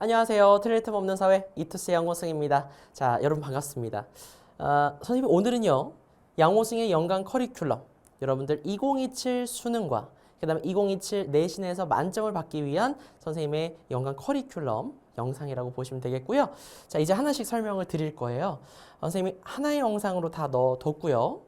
안녕하세요. 틀릴 틈 없는 사회 이투스 양호승입니다. 자, 여러분 반갑습니다. 선생님 오늘은요. 양호승의 연간 커리큘럼 여러분들 2027 수능과 그 다음에 2027 내신에서 만점을 받기 위한 선생님의 연간 커리큘럼 영상이라고 보시면 되겠고요. 자, 이제 하나씩 설명을 드릴 거예요. 선생님이 하나의 영상으로 다 넣어뒀고요.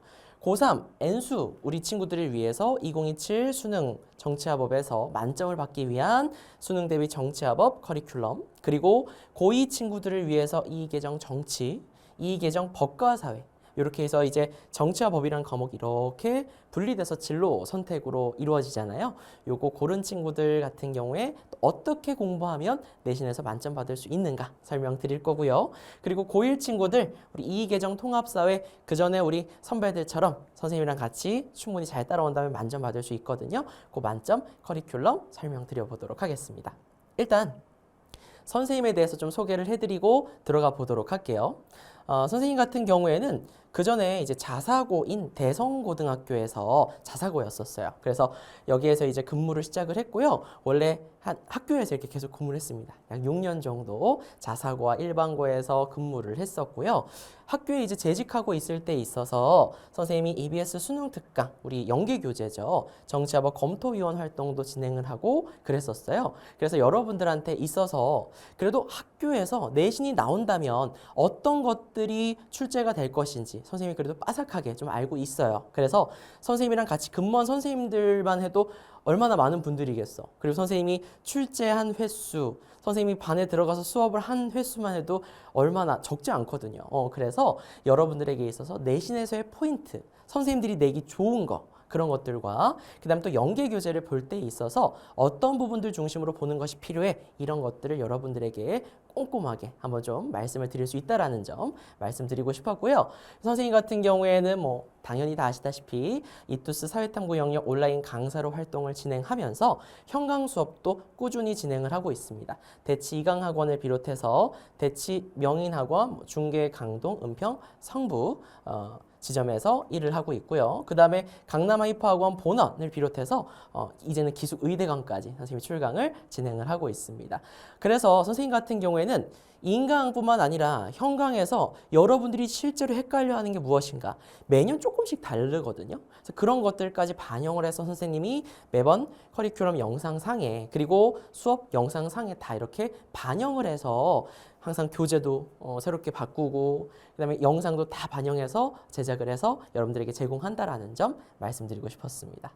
고3 N수 우리 친구들을 위해서 2027 수능 정치화법에서 만점을 받기 위한 수능 대비 정치화법 커리큘럼, 그리고 고2 친구들을 위해서 이계정 정치, 이계정 법과 사회, 이렇게 해서 이제 정치와 법이란 과목이 이렇게 분리돼서 진로 선택으로 이루어지잖아요. 요거 고른 친구들 같은 경우에 어떻게 공부하면 내신에서 만점 받을 수 있는가 설명드릴 거고요. 그리고 고1 친구들 우리 이계정 통합사회 그 전에 우리 선배들처럼 선생님이랑 같이 충분히 잘 따라온다면 만점 받을 수 있거든요. 그 만점 커리큘럼 설명드려 보도록 하겠습니다. 일단 선생님에 대해서 좀 소개를 해드리고 들어가 보도록 할게요. 선생님 같은 경우에는 그 전에 이제 자사고인 대성고등학교에서 자사고였었어요. 그래서 여기에서 이제 근무를 시작을 했고요. 원래 한 학교에서 이렇게 계속 근무를 했습니다. 약 6년 정도 자사고와 일반고에서 근무를 했었고요. 학교에 이제 재직하고 있을 때 있어서 선생님이 EBS 수능 특강, 우리 연계 교재죠. 정치화법 검토위원 활동도 진행을 하고 그랬었어요. 그래서 여러분들한테 있어서 그래도 학교에서 내신이 나온다면 어떤 것들이 출제가 될 것인지 선생님이 그래도 빠삭하게 좀 알고 있어요. 그래서 선생님이랑 같이 근무한 선생님들만 해도 얼마나 많은 분들이겠어. 그리고 선생님이 출제한 횟수, 선생님이 반에 들어가서 수업을 한 횟수만 해도 얼마나 적지 않거든요. 그래서 여러분들에게 있어서 내신에서의 포인트, 선생님들이 내기 좋은 거, 그런 것들과 그 다음 또 연계 교재를 볼 때 있어서 어떤 부분들 중심으로 보는 것이 필요해, 이런 것들을 여러분들에게 꼼꼼하게 한번 좀 말씀을 드릴 수 있다라는 점 말씀드리고 싶었고요. 선생님 같은 경우에는 뭐 당연히 다 아시다시피 이투스 사회탐구 영역 온라인 강사로 활동을 진행하면서 현강 수업도 꾸준히 진행을 하고 있습니다. 대치 이강학원을 비롯해서 대치 명인학원, 중계 강동, 은평, 성부 지점에서 일을 하고 있고요. 그 다음에 강남 하이퍼학원 본원을 비롯해서 이제는 기숙 의대강까지 선생님이 출강을 진행을 하고 있습니다. 그래서 선생님 같은 경우에는 인강뿐만 아니라 현강에서 여러분들이 실제로 헷갈려하는 게 무엇인가 매년 조금씩 다르거든요. 그래서 그런 것들까지 반영을 해서 선생님이 매번 커리큘럼 영상상에 그리고 수업 영상상에 다 이렇게 반영을 해서 항상 교재도 새롭게 바꾸고 그다음에 영상도 다 반영해서 제작을 해서 여러분들에게 제공한다라는 점 말씀드리고 싶었습니다.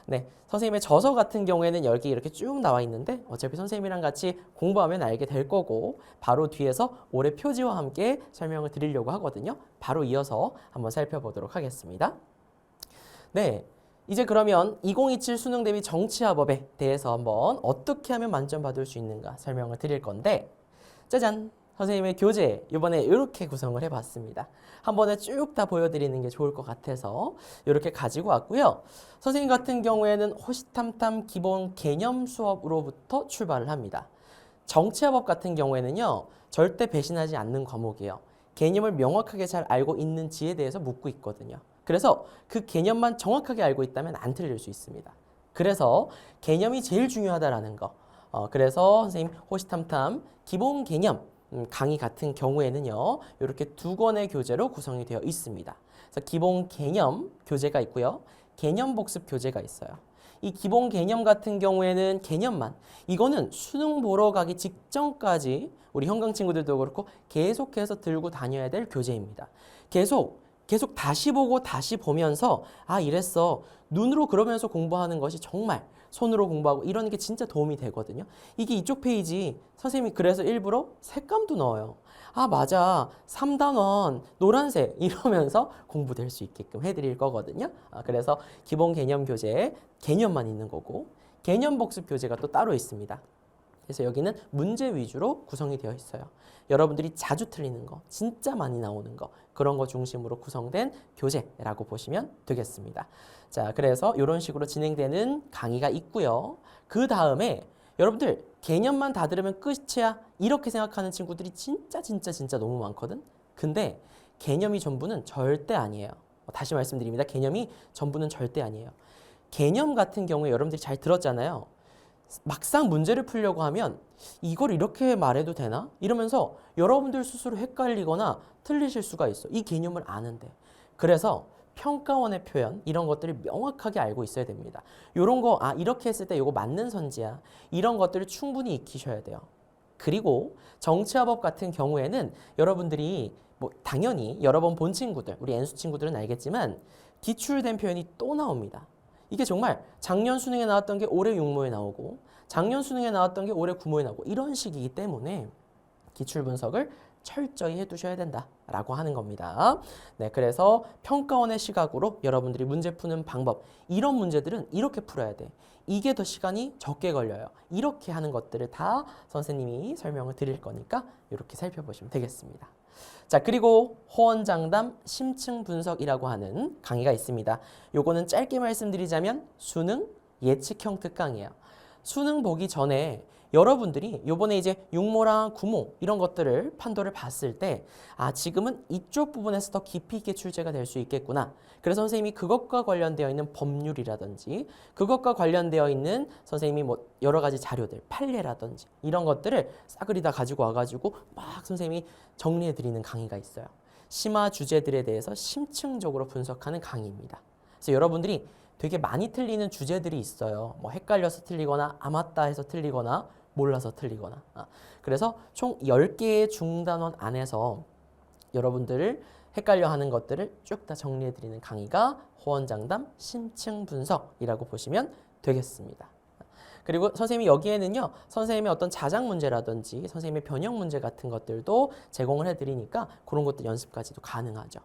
네, 선생님의 저서 같은 경우에는 여기 이렇게 쭉 나와 있는데 어차피 선생님이랑 같이 공부하면 알게 될 거고 바로 뒤에서 올해 표지와 함께 설명을 드리려고 하거든요. 바로 이어서 한번 살펴보도록 하겠습니다. 네. 이제 그러면 2027 수능 대비 정치화법에 대해서 한번 어떻게 하면 만점 받을 수 있는가 설명을 드릴 건데 짜잔! 선생님의 교재 이번에 이렇게 구성을 해봤습니다. 한 번에 쭉 다 보여드리는 게 좋을 것 같아서 이렇게 가지고 왔고요. 선생님 같은 경우에는 호시탐탐 기본 개념 수업으로부터 출발을 합니다. 정치화법 같은 경우에는요. 절대 배신하지 않는 과목이에요. 개념을 명확하게 잘 알고 있는지에 대해서 묻고 있거든요. 그래서 그 개념만 정확하게 알고 있다면 안 틀릴 수 있습니다. 그래서 개념이 제일 중요하다라는 거. 그래서 선생님 호시탐탐 기본 개념 강의 같은 경우에는요. 이렇게 두 권의 교재로 구성이 되어 있습니다. 그래서 기본 개념 교재가 있고요. 개념 복습 교재가 있어요. 이 기본 개념 같은 경우에는 개념만 이거는 수능 보러 가기 직전까지 우리 현강 친구들도 그렇고 계속해서 들고 다녀야 될 교재입니다. 계속 다시 보고 다시 보면서 아 이랬어 눈으로 그러면서 공부하는 것이 정말 손으로 공부하고 이런 게 진짜 도움이 되거든요. 이게 이쪽 페이지 선생님이 그래서 일부러 색감도 넣어요. 아 맞아 3단원 노란색 이러면서 공부될 수 있게끔 해드릴 거거든요. 그래서 기본 개념 교재 개념만 있는 거고 개념 복습 교재가 또 따로 있습니다. 그래서 여기는 문제 위주로 구성이 되어 있어요. 여러분들이 자주 틀리는 거, 진짜 많이 나오는 거, 그런 거 중심으로 구성된 교재라고 보시면 되겠습니다. 자, 그래서 이런 식으로 진행되는 강의가 있고요. 그 다음에 여러분들 개념만 다 들으면 끝이야 이렇게 생각하는 친구들이 진짜 너무 많거든. 근데 개념이 전부는 절대 아니에요. 다시 말씀드립니다. 개념이 전부는 절대 아니에요. 개념 같은 경우에 여러분들이 잘 들었잖아요. 막상 문제를 풀려고 하면 이걸 이렇게 말해도 되나? 이러면서 여러분들 스스로 헷갈리거나 틀리실 수가 있어. 이 개념을 아는데. 그래서 평가원의 표현 이런 것들을 명확하게 알고 있어야 됩니다. 이런 거 이렇게 했을 때 이거 맞는 선지야. 이런 것들을 충분히 익히셔야 돼요. 그리고 정치화법 같은 경우에는 여러분들이 뭐 당연히 여러 번 본 친구들, 우리 N수 친구들은 알겠지만 기출된 표현이 또 나옵니다. 이게 정말 작년 수능에 나왔던 게 올해 육모에 나오고 작년 수능에 나왔던 게 올해 구모에 나오고 이런 식이기 때문에 기출 분석을 철저히 해두셔야 된다라고 하는 겁니다. 네, 그래서 평가원의 시각으로 여러분들이 문제 푸는 방법 이런 문제들은 이렇게 풀어야 돼. 이게 더 시간이 적게 걸려요. 이렇게 하는 것들을 다 선생님이 설명을 드릴 거니까 이렇게 살펴보시면 되겠습니다. 자, 그리고 호언장담 심층 분석이라고 하는 강의가 있습니다. 요거는 짧게 말씀드리자면 수능 예측형 특강이에요. 수능 보기 전에 여러분들이 요번에 이제 육모랑 구모 이런 것들을 판도를 봤을 때 지금은 이쪽 부분에서 더 깊이 있게 출제가 될 수 있겠구나. 그래서 선생님이 그것과 관련되어 있는 법률이라든지 그것과 관련되어 있는 선생님이 뭐 여러 가지 자료들, 판례라든지 이런 것들을 싸그리 다 가지고 와가지고 막 선생님이 정리해 드리는 강의가 있어요. 심화 주제들에 대해서 심층적으로 분석하는 강의입니다. 그래서 여러분들이 되게 많이 틀리는 주제들이 있어요. 뭐 헷갈려서 틀리거나 맞다 해서 틀리거나 몰라서 틀리거나. 그래서 총 10개의 중단원 안에서 여러분들을 헷갈려 하는 것들을 쭉 다 정리해 드리는 강의가 호언장담 심층 분석이라고 보시면 되겠습니다. 그리고 선생님이 여기에는요, 선생님의 어떤 자작 문제라든지 선생님의 변형 문제 같은 것들도 제공을 해드리니까 그런 것들 연습까지도 가능하죠.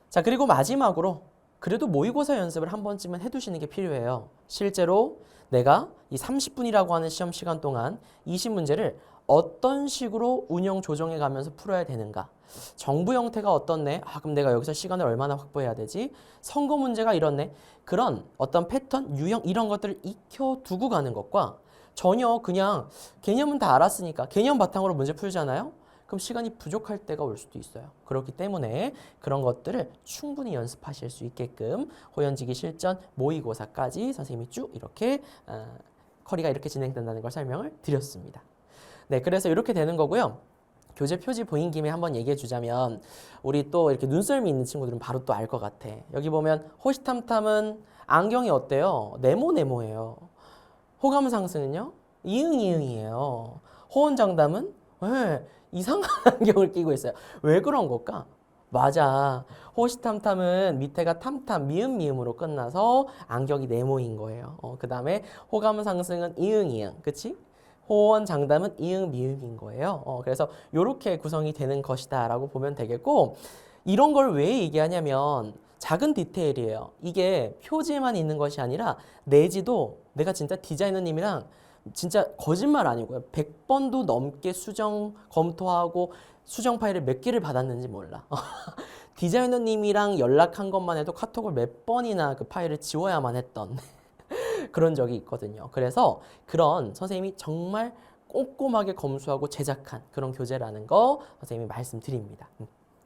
자, 그리고 마지막으로 그래도 모의고사 연습을 한 번쯤은 해두시는 게 필요해요. 실제로 내가 이 30분이라고 하는 시험 시간 동안 20문제를 어떤 식으로 운영 조정해 가면서 풀어야 되는가? 정부 형태가 어떻네? 그럼 내가 여기서 시간을 얼마나 확보해야 되지? 선거 문제가 이렇네? 그런 어떤 패턴, 유형 이런 것들을 익혀두고 가는 것과 전혀 그냥 개념은 다 알았으니까 개념 바탕으로 문제 풀잖아요? 그럼 시간이 부족할 때가 올 수도 있어요. 그렇기 때문에 그런 것들을 충분히 연습하실 수 있게끔 호연지기 실전 모의고사까지 선생님이 쭉 이렇게 커리가 이렇게 진행된다는 걸 설명을 드렸습니다. 네, 그래서 이렇게 되는 거고요. 교재 표지 보인 김에 한번 얘기해 주자면 우리 또 이렇게 눈썰미 있는 친구들은 바로 또 알 것 같아. 여기 보면 호시탐탐은 안경이 어때요? 네모네모예요. 호감 상승은요? 이응이응이에요. 호언장담은 왜 이상한 안경을 끼고 있어요. 왜 그런 걸까? 맞아. 호시탐탐은 밑에가 탐탐, 미음미음으로 끝나서 안경이 네모인 거예요. 그 다음에 호감 상승은 이응이응, 그치? 호언 장담은 이응 미응인 거예요. 그래서 이렇게 구성이 되는 것이다 라고 보면 되겠고, 이런 걸 왜 얘기하냐면 작은 디테일이에요. 이게 표지에만 있는 것이 아니라 내지도 내가 진짜 디자이너님이랑 진짜 거짓말 아니고요. 100번도 넘게 수정 검토하고 수정 파일을 몇 개를 받았는지 몰라. 디자이너님이랑 연락한 것만 해도 카톡을 몇 번이나 그 파일을 지워야만 했던 그런 적이 있거든요. 그래서 그런 선생님이 정말 꼼꼼하게 검수하고 제작한 그런 교재라는 거 선생님이 말씀드립니다.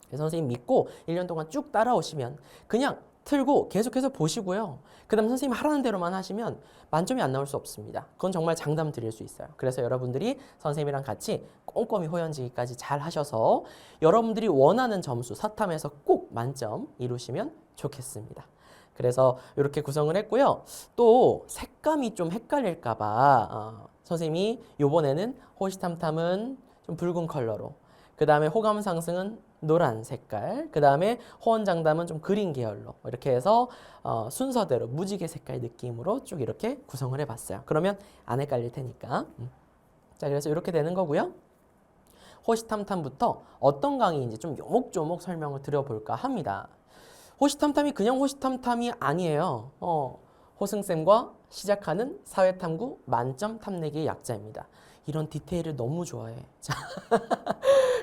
그래서 선생님 믿고 1년 동안 쭉 따라오시면 그냥 틀고 계속해서 보시고요. 그 다음 선생님이 하라는 대로만 하시면 만점이 안 나올 수 없습니다. 그건 정말 장담 드릴 수 있어요. 그래서 여러분들이 선생님이랑 같이 꼼꼼히 호연지기까지 잘 하셔서 여러분들이 원하는 점수 사탐에서 꼭 만점 이루시면 좋겠습니다. 그래서 이렇게 구성을 했고요. 또 색감이 좀 헷갈릴까봐 선생님이 요번에는 호시탐탐은 좀 붉은 컬러로, 그 다음에 호감 상승은 노란 색깔, 그 다음에 호언장담은 좀 그린 계열로 이렇게 해서 순서대로 무지개 색깔 느낌으로 쭉 이렇게 구성을 해봤어요. 그러면 안 헷갈릴 테니까. 자, 그래서 이렇게 되는 거고요. 호시탐탐부터 어떤 강의인지 좀 요목조목 설명을 드려볼까 합니다. 호시탐탐이 그냥 호시탐탐이 아니에요. 호승쌤과 시작하는 사회탐구 만점 탐내기의 약자입니다. 이런 디테일을 너무 좋아해. 자,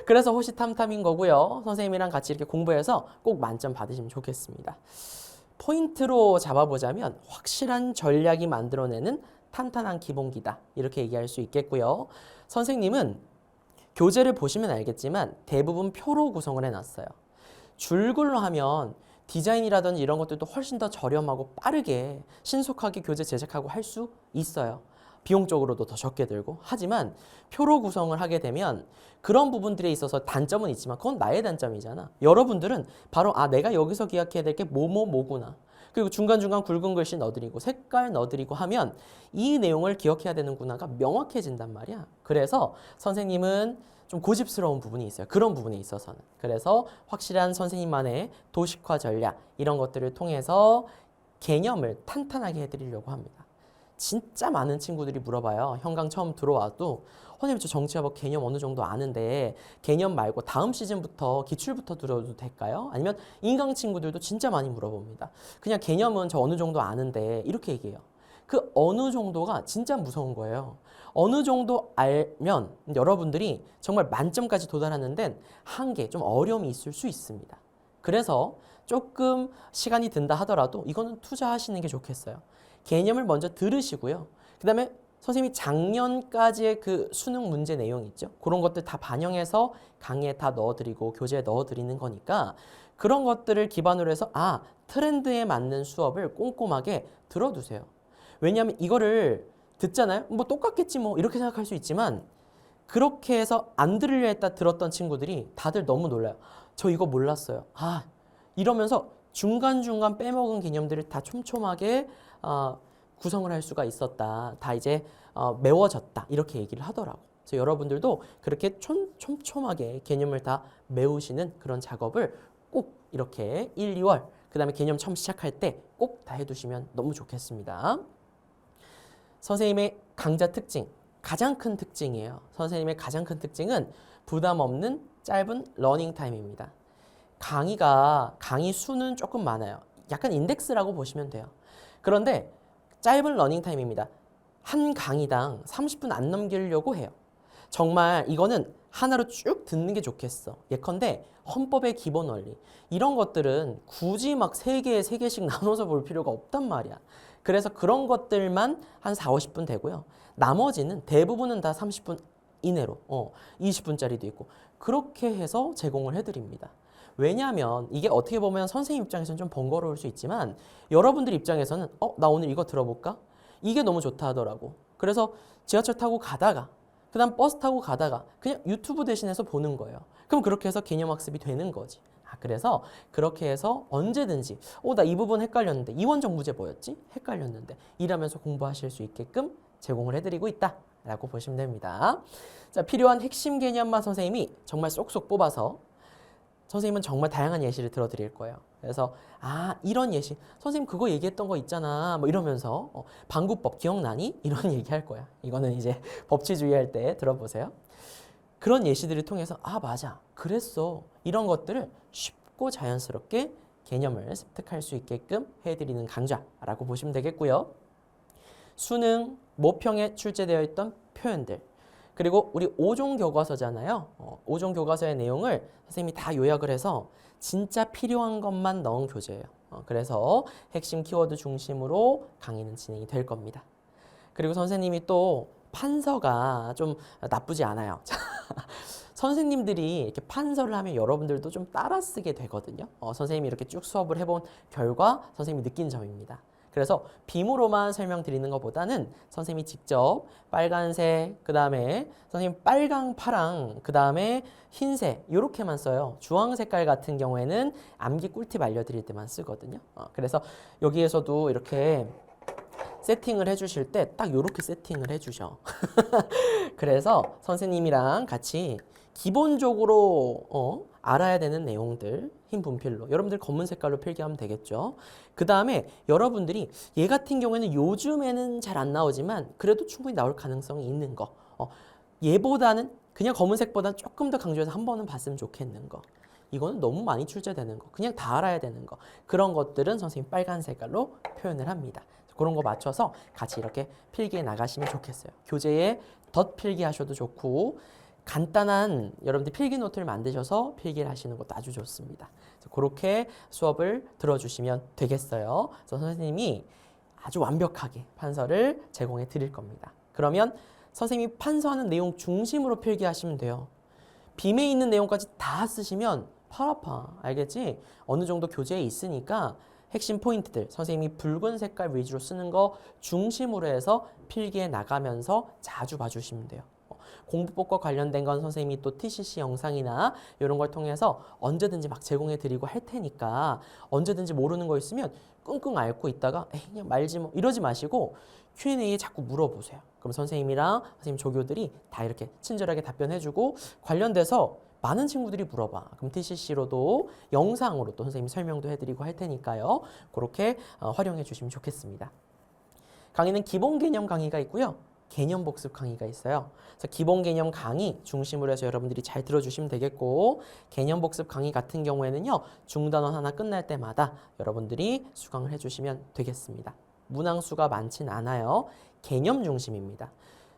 그래서 호시탐탐인 거고요. 선생님이랑 같이 이렇게 공부해서 꼭 만점 받으시면 좋겠습니다. 포인트로 잡아보자면 확실한 전략이 만들어내는 탄탄한 기본기다. 이렇게 얘기할 수 있겠고요. 선생님은 교재를 보시면 알겠지만 대부분 표로 구성을 해놨어요. 줄글로 하면 디자인이라든지 이런 것들도 훨씬 더 저렴하고 빠르게 신속하게 교재 제작하고 할 수 있어요. 비용적으로도 더 적게 들고 하지만 표로 구성을 하게 되면 그런 부분들에 있어서 단점은 있지만 그건 나의 단점이잖아. 여러분들은 바로 내가 여기서 기억해야 될 게 뭐뭐뭐구나. 그리고 중간중간 굵은 글씨 넣어드리고 색깔 넣어드리고 하면 이 내용을 기억해야 되는구나가 명확해진단 말이야. 그래서 선생님은 좀 고집스러운 부분이 있어요. 그런 부분에 있어서는. 그래서 확실한 선생님만의 도식화 전략 이런 것들을 통해서 개념을 탄탄하게 해드리려고 합니다. 진짜 많은 친구들이 물어봐요. 현강 처음 들어와도 선생님 저 정치화법 개념 어느 정도 아는데 개념 말고 다음 시즌부터 기출부터 들어도 될까요? 아니면 인강 친구들도 진짜 많이 물어봅니다. 그냥 개념은 저 어느 정도 아는데 이렇게 얘기해요. 그 어느 정도가 진짜 무서운 거예요. 어느 정도 알면 여러분들이 정말 만점까지 도달하는 데는 한계, 좀 어려움이 있을 수 있습니다. 그래서 조금 시간이 든다 하더라도 이거는 투자하시는 게 좋겠어요. 개념을 먼저 들으시고요. 그 다음에 선생님이 작년까지의 그 수능 문제 내용 있죠. 그런 것들 다 반영해서 강의에 다 넣어드리고 교재에 넣어드리는 거니까 그런 것들을 기반으로 해서 트렌드에 맞는 수업을 꼼꼼하게 들어두세요. 왜냐하면 이거를 듣잖아요. 뭐 똑같겠지 뭐 이렇게 생각할 수 있지만 그렇게 해서 안 들으려 했다 들었던 친구들이 다들 너무 놀라요. 저 이거 몰랐어요. 이러면서 중간중간 빼먹은 개념들을 다 촘촘하게 구성을 할 수가 있었다. 다 이제 메워졌다. 이렇게 얘기를 하더라고. 그래서 여러분들도 그렇게 촘촘하게 개념을 다 메우시는 그런 작업을 꼭 이렇게 1, 2월 그 다음에 개념 처음 시작할 때 꼭 다 해두시면 너무 좋겠습니다. 선생님의 강좌 특징, 가장 큰 특징이에요. 선생님의 가장 큰 특징은 부담 없는 짧은 러닝 타임입니다. 강의 수는 조금 많아요. 약간 인덱스라고 보시면 돼요. 그런데 짧은 러닝 타임입니다. 한 강의당 30분 안 넘기려고 해요. 정말 이거는 하나로 쭉 듣는 게 좋겠어. 예컨대 헌법의 기본 원리 이런 것들은 굳이 막 3개씩 나눠서 볼 필요가 없단 말이야. 그래서 그런 것들만 한 4, 50분 되고요. 나머지는 대부분은 다 30분 이내로 20분짜리도 있고 그렇게 해서 제공을 해드립니다. 왜냐하면 이게 어떻게 보면 선생님 입장에서는 좀 번거로울 수 있지만 여러분들 입장에서는 나 오늘 이거 들어볼까? 이게 너무 좋다 하더라고. 그래서 지하철 타고 가다가 그 다음 버스 타고 가다가 그냥 유튜브 대신해서 보는 거예요. 그럼 그렇게 해서 개념학습이 되는 거지. 그래서 그렇게 해서 언제든지 나 이 부분 헷갈렸는데 이원적 무제 뭐였지? 헷갈렸는데 이러면서 공부하실 수 있게끔 제공을 해드리고 있다라고 보시면 됩니다. 자, 필요한 핵심 개념만 선생님이 정말 쏙쏙 뽑아서 선생님은 정말 다양한 예시를 들어드릴 거예요. 그래서 이런 예시 선생님 그거 얘기했던 거 있잖아 뭐 이러면서 방구법 기억나니? 이런 얘기할 거야. 이거는 이제 법치주의 할 때 들어보세요. 그런 예시들을 통해서 맞아 그랬어 이런 것들을 쉽고 자연스럽게 개념을 습득할 수 있게끔 해드리는 강좌라고 보시면 되겠고요. 수능 모평에 출제되어 있던 표현들 그리고 우리 5종 교과서잖아요. 5종 교과서의 내용을 선생님이 다 요약을 해서 진짜 필요한 것만 넣은 교재예요. 그래서 핵심 키워드 중심으로 강의는 진행이 될 겁니다. 그리고 선생님이 또 판서가 좀 나쁘지 않아요. 선생님들이 이렇게 판서를 하면 여러분들도 좀 따라 쓰게 되거든요. 선생님이 이렇게 쭉 수업을 해본 결과 선생님이 느낀 점입니다. 그래서 빔으로만 설명드리는 것보다는 선생님이 직접 빨간색, 그 다음에 선생님 빨강, 파랑, 그 다음에 흰색 이렇게만 써요. 주황 색깔 같은 경우에는 암기 꿀팁 알려드릴 때만 쓰거든요. 그래서 여기에서도 이렇게 세팅을 해주실 때 딱 이렇게 세팅을 해주셔. 그래서 선생님이랑 같이 기본적으로 알아야 되는 내용들 흰 분필로 여러분들 검은 색깔로 필기하면 되겠죠. 그 다음에 여러분들이 얘 같은 경우에는 요즘에는 잘 안 나오지만 그래도 충분히 나올 가능성이 있는 거 얘보다는 그냥 검은색보다 조금 더 강조해서 한 번은 봤으면 좋겠는 거 이거는 너무 많이 출제되는 거 그냥 다 알아야 되는 거 그런 것들은 선생님 빨간 색깔로 표현을 합니다. 그런 거 맞춰서 같이 이렇게 필기해 나가시면 좋겠어요. 교재에 덧 필기하셔도 좋고 간단한 여러분들 필기 노트를 만드셔서 필기를 하시는 것도 아주 좋습니다. 그렇게 수업을 들어주시면 되겠어요. 그래서 선생님이 아주 완벽하게 판서를 제공해 드릴 겁니다. 그러면 선생님이 판서하는 내용 중심으로 필기하시면 돼요. 빔에 있는 내용까지 다 쓰시면 팔 아파. 알겠지? 어느 정도 교재에 있으니까 핵심 포인트들 선생님이 붉은 색깔 위주로 쓰는 거 중심으로 해서 필기에 나가면서 자주 봐주시면 돼요. 공부법과 관련된 건 선생님이 또 TCC 영상이나 이런 걸 통해서 언제든지 막 제공해 드리고 할 테니까 언제든지 모르는 거 있으면 끙끙 앓고 있다가 에이 그냥 말지 뭐 이러지 마시고 Q&A에 자꾸 물어보세요. 그럼 선생님이랑 선생님 조교들이 다 이렇게 친절하게 답변해주고 관련돼서 많은 친구들이 물어봐. 그럼 TCC로도 영상으로 또 선생님이 설명도 해드리고 할 테니까요. 그렇게 활용해 주시면 좋겠습니다. 강의는 기본 개념 강의가 있고요. 개념 복습 강의가 있어요. 그래서 기본 개념 강의 중심으로 해서 여러분들이 잘 들어주시면 되겠고 개념 복습 강의 같은 경우에는요. 중단원 하나 끝날 때마다 여러분들이 수강을 해주시면 되겠습니다. 문항수가 많진 않아요. 개념 중심입니다.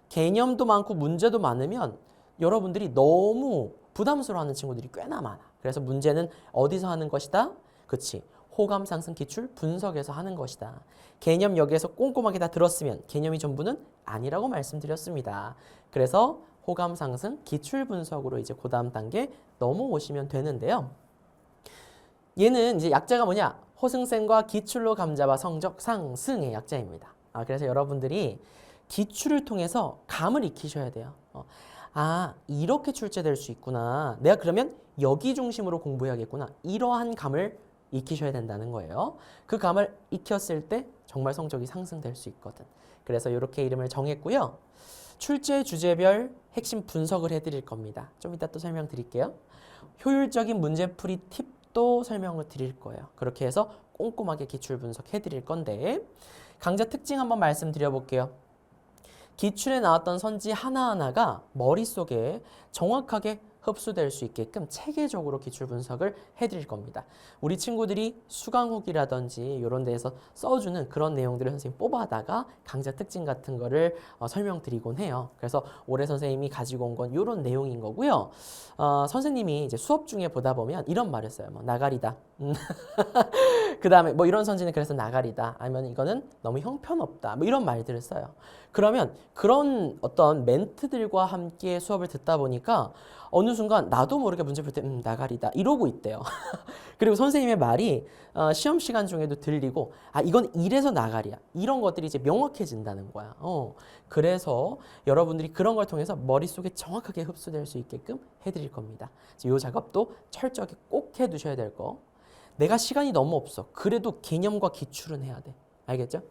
개념도 많고 문제도 많으면 여러분들이 너무 부담스러워하는 친구들이 꽤나 많아. 그래서 문제는 어디서 하는 것이다? 그치. 호감 상승 기출 분석에서 하는 것이다. 개념 여기에서 꼼꼼하게 다 들었으면 개념이 전부는 아니라고 말씀드렸습니다. 그래서 호감 상승 기출 분석으로 이제 그 다음 단계 넘어오시면 되는데요. 얘는 이제 약자가 뭐냐? 호승센과 기출로 감잡아 성적 상승의 약자입니다. 그래서 여러분들이 기출을 통해서 감을 익히셔야 돼요. 이렇게 출제될 수 있구나. 내가 그러면 여기 중심으로 공부해야겠구나. 이러한 감을 익히셔야 된다는 거예요. 그 감을 익혔을 때 정말 성적이 상승될 수 있거든. 그래서 이렇게 이름을 정했고요. 출제 주제별 핵심 분석을 해드릴 겁니다. 좀 이따 또 설명드릴게요. 효율적인 문제풀이 팁도 설명을 드릴 거예요. 그렇게 해서 꼼꼼하게 기출 분석해드릴 건데 강좌 특징 한번 말씀드려볼게요. 기출에 나왔던 선지 하나하나가 머릿속에 정확하게 흡수될 수 있게끔 체계적으로 기출 분석을 해드릴 겁니다. 우리 친구들이 수강 후기라든지 이런 데에서 써주는 그런 내용들을 선생님이 뽑아다가 강좌 특징 같은 거를 설명드리곤 해요. 그래서 올해 선생님이 가지고 온 건 이런 내용인 거고요. 선생님이 이제 수업 중에 보다 보면 이런 말을 써요. 뭐 나가리다. 그 다음에 뭐 이런 선지는 그래서 나가리다. 아니면 이거는 너무 형편없다. 뭐 이런 말들을 써요. 그러면 그런 어떤 멘트들과 함께 수업을 듣다 보니까 어느 순간 나도 모르게 문제 풀 때 나가리다 이러고 있대요. 그리고 선생님의 말이 시험 시간 중에도 들리고 이건 이래서 나가리야. 이런 것들이 이제 명확해진다는 거야. 그래서 여러분들이 그런 걸 통해서 머릿속에 정확하게 흡수될 수 있게끔 해드릴 겁니다. 이 작업도 철저하게 꼭 해두셔야 될 거. 내가 시간이 너무 없어. 그래도 개념과 기출은 해야 돼. 알겠죠?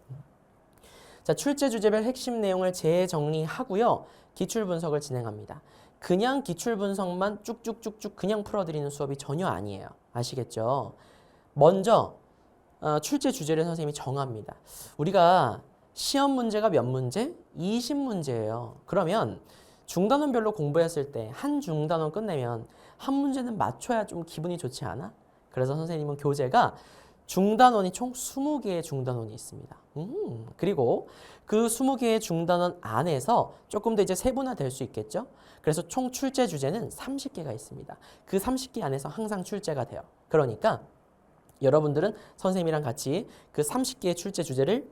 자, 출제 주제별 핵심 내용을 재정리하고요. 기출 분석을 진행합니다. 그냥 기출 분석만 쭉쭉쭉쭉 그냥 풀어드리는 수업이 전혀 아니에요. 아시겠죠? 먼저 출제 주제를 선생님이 정합니다. 우리가 시험 문제가 몇 문제? 20문제예요. 그러면 중단원별로 공부했을 때 한 중단원 끝내면 한 문제는 맞춰야 좀 기분이 좋지 않아? 그래서 선생님은 교재가 중단원이 총 20개의 중단원이 있습니다. 그리고 그 20개의 중단원 안에서 조금 더 이제 세분화될 수 있겠죠? 그래서 총 출제 주제는 30개가 있습니다. 그 30개 안에서 항상 출제가 돼요. 그러니까 여러분들은 선생님이랑 같이 그 30개의 출제 주제를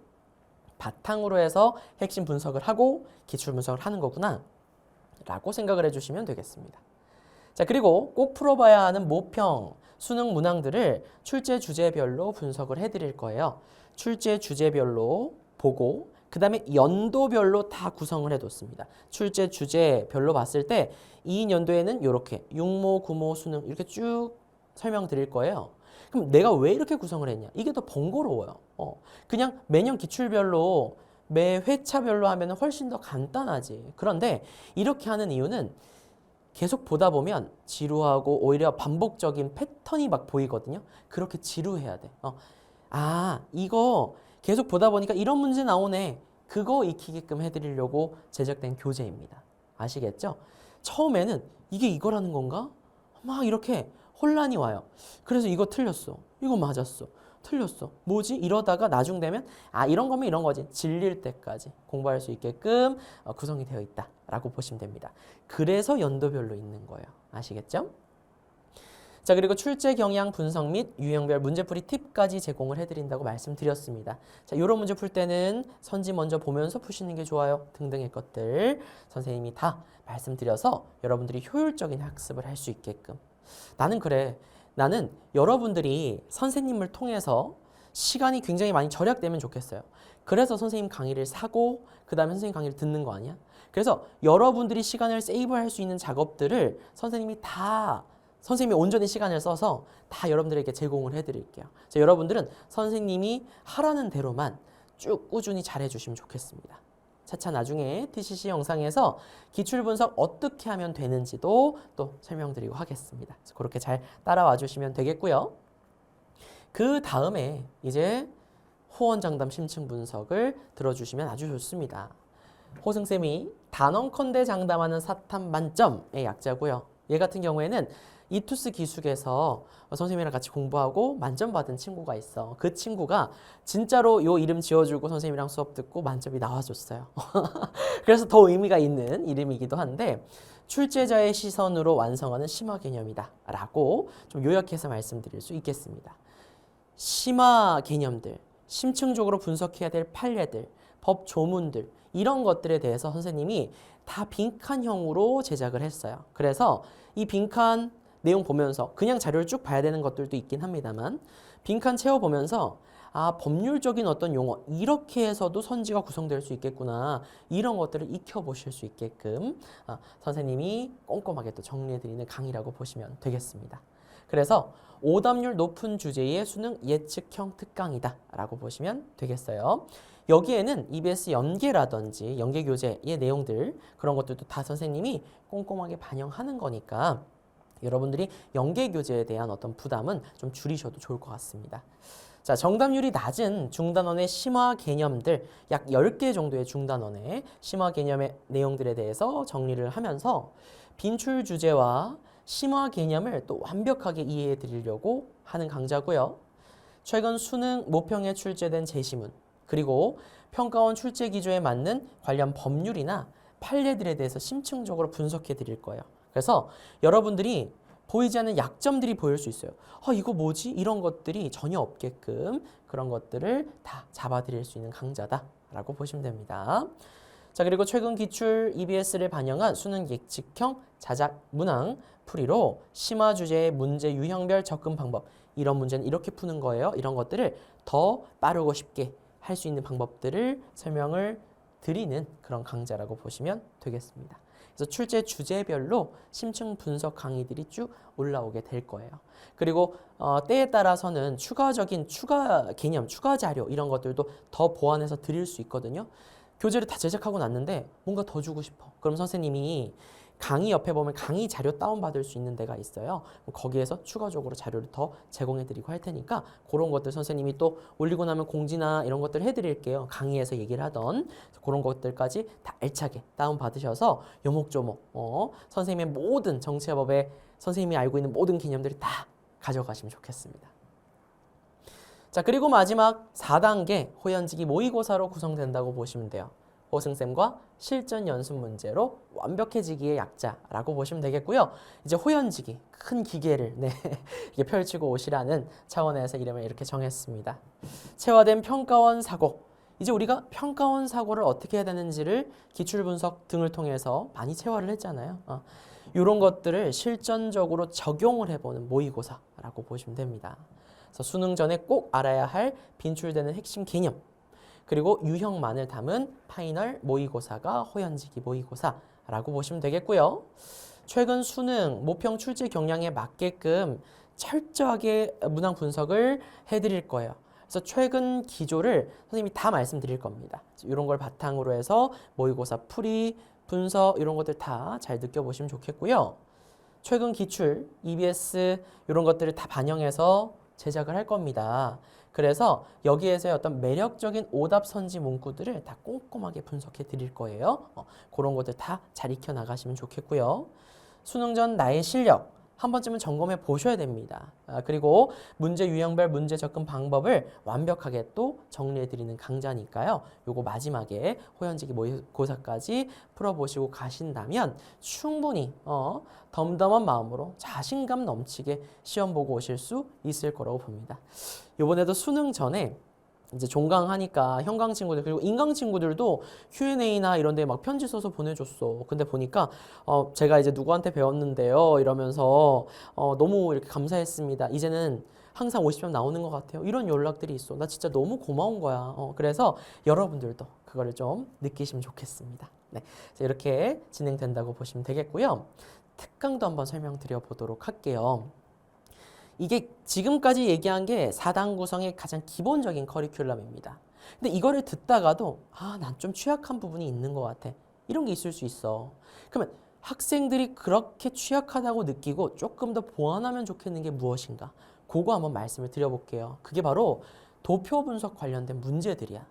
바탕으로 해서 핵심 분석을 하고 기출 분석을 하는 거구나 라고 생각을 해주시면 되겠습니다. 자, 그리고 꼭 풀어봐야 하는 모평, 수능 문항들을 출제 주제별로 분석을 해드릴 거예요. 출제 주제별로 보고 그 다음에 연도별로 다 구성을 해뒀습니다. 출제 주제별로 봤을 때 이 연도에는 이렇게 육모, 구모, 수능 이렇게 쭉 설명드릴 거예요. 그럼 내가 왜 이렇게 구성을 했냐? 이게 더 번거로워요. 그냥 매년 기출별로 매 회차별로 하면 훨씬 더 간단하지. 그런데 이렇게 하는 이유는 계속 보다 보면 지루하고 오히려 반복적인 패턴이 막 보이거든요. 그렇게 지루해야 돼. 이거 계속 보다 보니까 이런 문제 나오네. 그거 익히게끔 해드리려고 제작된 교재입니다. 아시겠죠? 처음에는 이게 이거라는 건가? 막 이렇게 혼란이 와요. 그래서 이거 틀렸어. 이거 맞았어. 틀렸어. 뭐지? 이러다가 나중 되면 이런 거면 이런 거지. 질릴 때까지 공부할 수 있게끔 구성이 되어 있다라고 보시면 됩니다. 그래서 연도별로 있는 거예요. 아시겠죠? 자, 그리고 출제 경향 분석 및 유형별 문제풀이 팁까지 제공을 해드린다고 말씀드렸습니다. 자, 이런 문제 풀 때는 선지 먼저 보면서 푸시는 게 좋아요. 등등의 것들 선생님이 다 말씀드려서 여러분들이 효율적인 학습을 할 수 있게끔. 나는 그래. 나는 여러분들이 선생님을 통해서 시간이 굉장히 많이 절약되면 좋겠어요. 그래서 선생님 강의를 사고 그 다음에 선생님 강의를 듣는 거 아니야? 그래서 여러분들이 시간을 세이브할 수 있는 작업들을 선생님이 온전히 시간을 써서 다 여러분들에게 제공을 해드릴게요. 여러분들은 선생님이 하라는 대로만 쭉 꾸준히 잘해주시면 좋겠습니다. 차차 나중에 TCC 영상에서 기출분석 어떻게 하면 되는지도 또 설명드리고 하겠습니다. 그래서 그렇게 잘 따라와 주시면 되겠고요. 그 다음에 이제 호언장담 심층 분석을 들어주시면 아주 좋습니다. 호승쌤이 단언컨대 장담하는 사탐 만점의 약자고요. 얘 같은 경우에는 이투스 기숙에서 선생님이랑 같이 공부하고 만점 받은 친구가 있어. 그 친구가 진짜로 요 이름 지어주고 선생님이랑 수업 듣고 만점이 나와줬어요. 그래서 더 의미가 있는 이름이기도 한데 출제자의 시선으로 완성하는 심화 개념이다 라고 좀 요약해서 말씀드릴 수 있겠습니다. 심화 개념들, 심층적으로 분석해야 될 판례들, 법 조문들 이런 것들에 대해서 선생님이 다 빈칸형으로 제작을 했어요. 그래서 이 빈칸 내용 보면서 그냥 자료를 쭉 봐야 되는 것들도 있긴 합니다만 빈칸 채워보면서 아, 법률적인 어떤 용어 이렇게 해서도 선지가 구성될 수 있겠구나 이런 것들을 익혀보실 수 있게끔 선생님이 꼼꼼하게 또 정리해드리는 강의라고 보시면 되겠습니다. 그래서 오답률 높은 주제의 수능 예측형 특강이다 라고 보시면 되겠어요. 여기에는 EBS 연계라든지 연계교재의 내용들 그런 것들도 다 선생님이 꼼꼼하게 반영하는 거니까 여러분들이 연계교재에 대한 어떤 부담은 좀 줄이셔도 좋을 것 같습니다. 자, 정답률이 낮은 중단원의 심화 개념들 약 10개 정도의 중단원의 심화 개념의 내용들에 대해서 정리를 하면서 빈출 주제와 심화 개념을 또 완벽하게 이해해 드리려고 하는 강좌고요. 최근 수능 모평에 출제된 제시문 그리고 평가원 출제 기조에 맞는 관련 법률이나 판례들에 대해서 심층적으로 분석해 드릴 거예요. 그래서 여러분들이 보이지 않는 약점들이 보일 수 있어요. 이거 뭐지? 이런 것들이 전혀 없게끔 그런 것들을 다 잡아드릴 수 있는 강좌다라고 보시면 됩니다. 자, 그리고 최근 기출 EBS를 반영한 수능 예측형 자작 문항 풀이로 심화 주제의 문제 유형별 접근 방법 이런 문제는 이렇게 푸는 거예요. 이런 것들을 더 빠르고 쉽게 할 수 있는 방법들을 설명을 드리는 그런 강좌라고 보시면 되겠습니다. 그래서 출제 주제별로 심층 분석 강의들이 쭉 올라오게 될 거예요. 그리고 때에 따라서는 추가적인 추가 개념, 추가 자료 이런 것들도 더 보완해서 드릴 수 있거든요. 교재를 다 제작하고 났는데 뭔가 더 주고 싶어. 그럼 선생님이 강의 옆에 보면 강의 자료 다운받을 수 있는 데가 있어요. 거기에서 추가적으로 자료를 더 제공해드리고 할 테니까 그런 것들 선생님이 또 올리고 나면 공지나 이런 것들 해드릴게요. 강의에서 얘기를 하던 그런 것들까지 다 알차게 다운받으셔서 요목조목 선생님의 모든 정치화법에 선생님이 알고 있는 모든 개념들을 다 가져가시면 좋겠습니다. 자, 그리고 마지막 4단계 호연지기 모의고사로 구성된다고 보시면 돼요. 호승쌤과 실전 연습 문제로 완벽해지기의 약자라고 보시면 되겠고요. 이제 호연지기, 큰 기계를 이렇게 펼치고 오시라는 차원에서 이름을 이렇게 정했습니다. 체화된 평가원 사고, 이제 우리가 평가원 사고를 어떻게 해야 되는지를 기출 분석 등을 통해서 많이 체화를 했잖아요. 이런 것들을 실전적으로 적용을 해보는 모의고사라고 보시면 됩니다. 그래서 수능 전에 꼭 알아야 할 빈출되는 핵심 개념, 그리고 유형만을 담은 파이널 모의고사가 호연지기 모의고사라고 보시면 되겠고요. 최근 수능 모평 출제 경향에 맞게끔 철저하게 문항 분석을 해드릴 거예요. 그래서 최근 기조를 선생님이 다 말씀드릴 겁니다. 이런 걸 바탕으로 해서 모의고사 풀이, 분석 이런 것들 다 잘 느껴보시면 좋겠고요. 최근 기출, EBS 이런 것들을 다 반영해서 제작을 할 겁니다. 그래서 여기에서의 어떤 매력적인 오답 선지 문구들을 다 꼼꼼하게 분석해 드릴 거예요. 그런 것들 다 잘 익혀 나가시면 좋겠고요. 수능 전 나의 실력 한 번쯤은 점검해 보셔야 됩니다. 그리고 문제 유형별 문제 접근 방법을 완벽하게 또 정리해 드리는 강좌니까요. 요거 마지막에 호연지기 모의고사까지 풀어보시고 가신다면 충분히 덤덤한 마음으로 자신감 넘치게 시험 보고 오실 수 있을 거라고 봅니다. 이번에도 수능 전에 이제 종강하니까 현강 친구들 그리고 인강 친구들도 Q&A나 이런 데 막 편지 써서 보내줬어. 근데 보니까 제가 이제 누구한테 배웠는데요 이러면서 너무 이렇게 감사했습니다. 이제는 항상 50점 나오는 것 같아요. 이런 연락들이 있어. 나 진짜 너무 고마운 거야. 그래서 여러분들도 그거를 좀 느끼시면 좋겠습니다. 네, 그래서 이렇게 진행된다고 보시면 되겠고요. 특강도 한번 설명드려 보도록 할게요. 이게 지금까지 얘기한 게 4단 구성의 가장 기본적인 커리큘럼입니다. 근데 이거를 듣다가도 난 좀 취약한 부분이 있는 것 같아. 이런 게 있을 수 있어. 그러면 학생들이 그렇게 취약하다고 느끼고 조금 더 보완하면 좋겠는 게 무엇인가? 그거 한번 말씀을 드려볼게요. 그게 바로 도표 분석 관련된 문제들이야.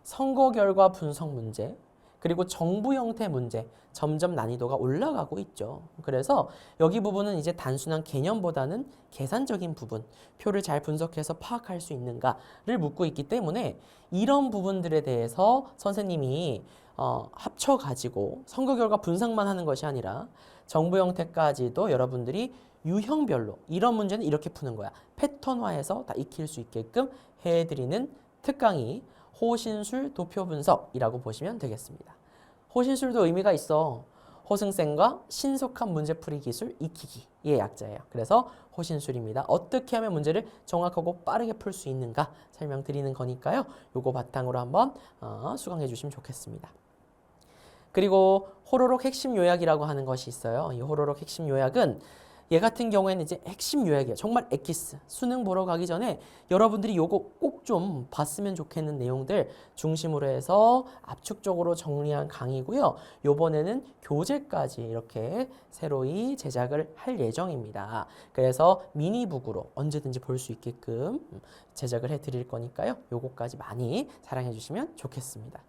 선거 결과 분석 문제, 그리고 정부 형태 문제, 점점 난이도가 올라가고 있죠. 그래서 여기 부분은 이제 단순한 개념보다는 계산적인 부분, 표를 잘 분석해서 파악할 수 있는가를 묻고 있기 때문에 이런 부분들에 대해서 선생님이 합쳐가지고 선거 결과 분석만 하는 것이 아니라 정부 형태까지도 여러분들이 유형별로 이런 문제는 이렇게 푸는 거야. 패턴화해서 다 익힐 수 있게끔 해드리는 특강이 호신술 도표 분석이라고 보시면 되겠습니다. 호신술도 의미가 있어. 호승쌤과 신속한 문제풀이 기술 익히기의 약자예요. 그래서 호신술입니다. 어떻게 하면 문제를 정확하고 빠르게 풀 수 있는가 설명드리는 거니까요. 요거 바탕으로 한번 수강해 주시면 좋겠습니다. 그리고 호로록 핵심 요약이라고 하는 것이 있어요. 이 호로록 핵심 요약은 얘 같은 경우에는 이제 핵심 요약이에요. 정말 엑기스. 수능 보러 가기 전에 여러분들이 요거 꼭 좀 봤으면 좋겠는 내용들 중심으로 해서 압축적으로 정리한 강의고요. 요번에는 교재까지 이렇게 새로이 제작을 할 예정입니다. 그래서 미니북으로 언제든지 볼 수 있게끔 제작을 해 드릴 거니까요. 요거까지 많이 사랑해 주시면 좋겠습니다.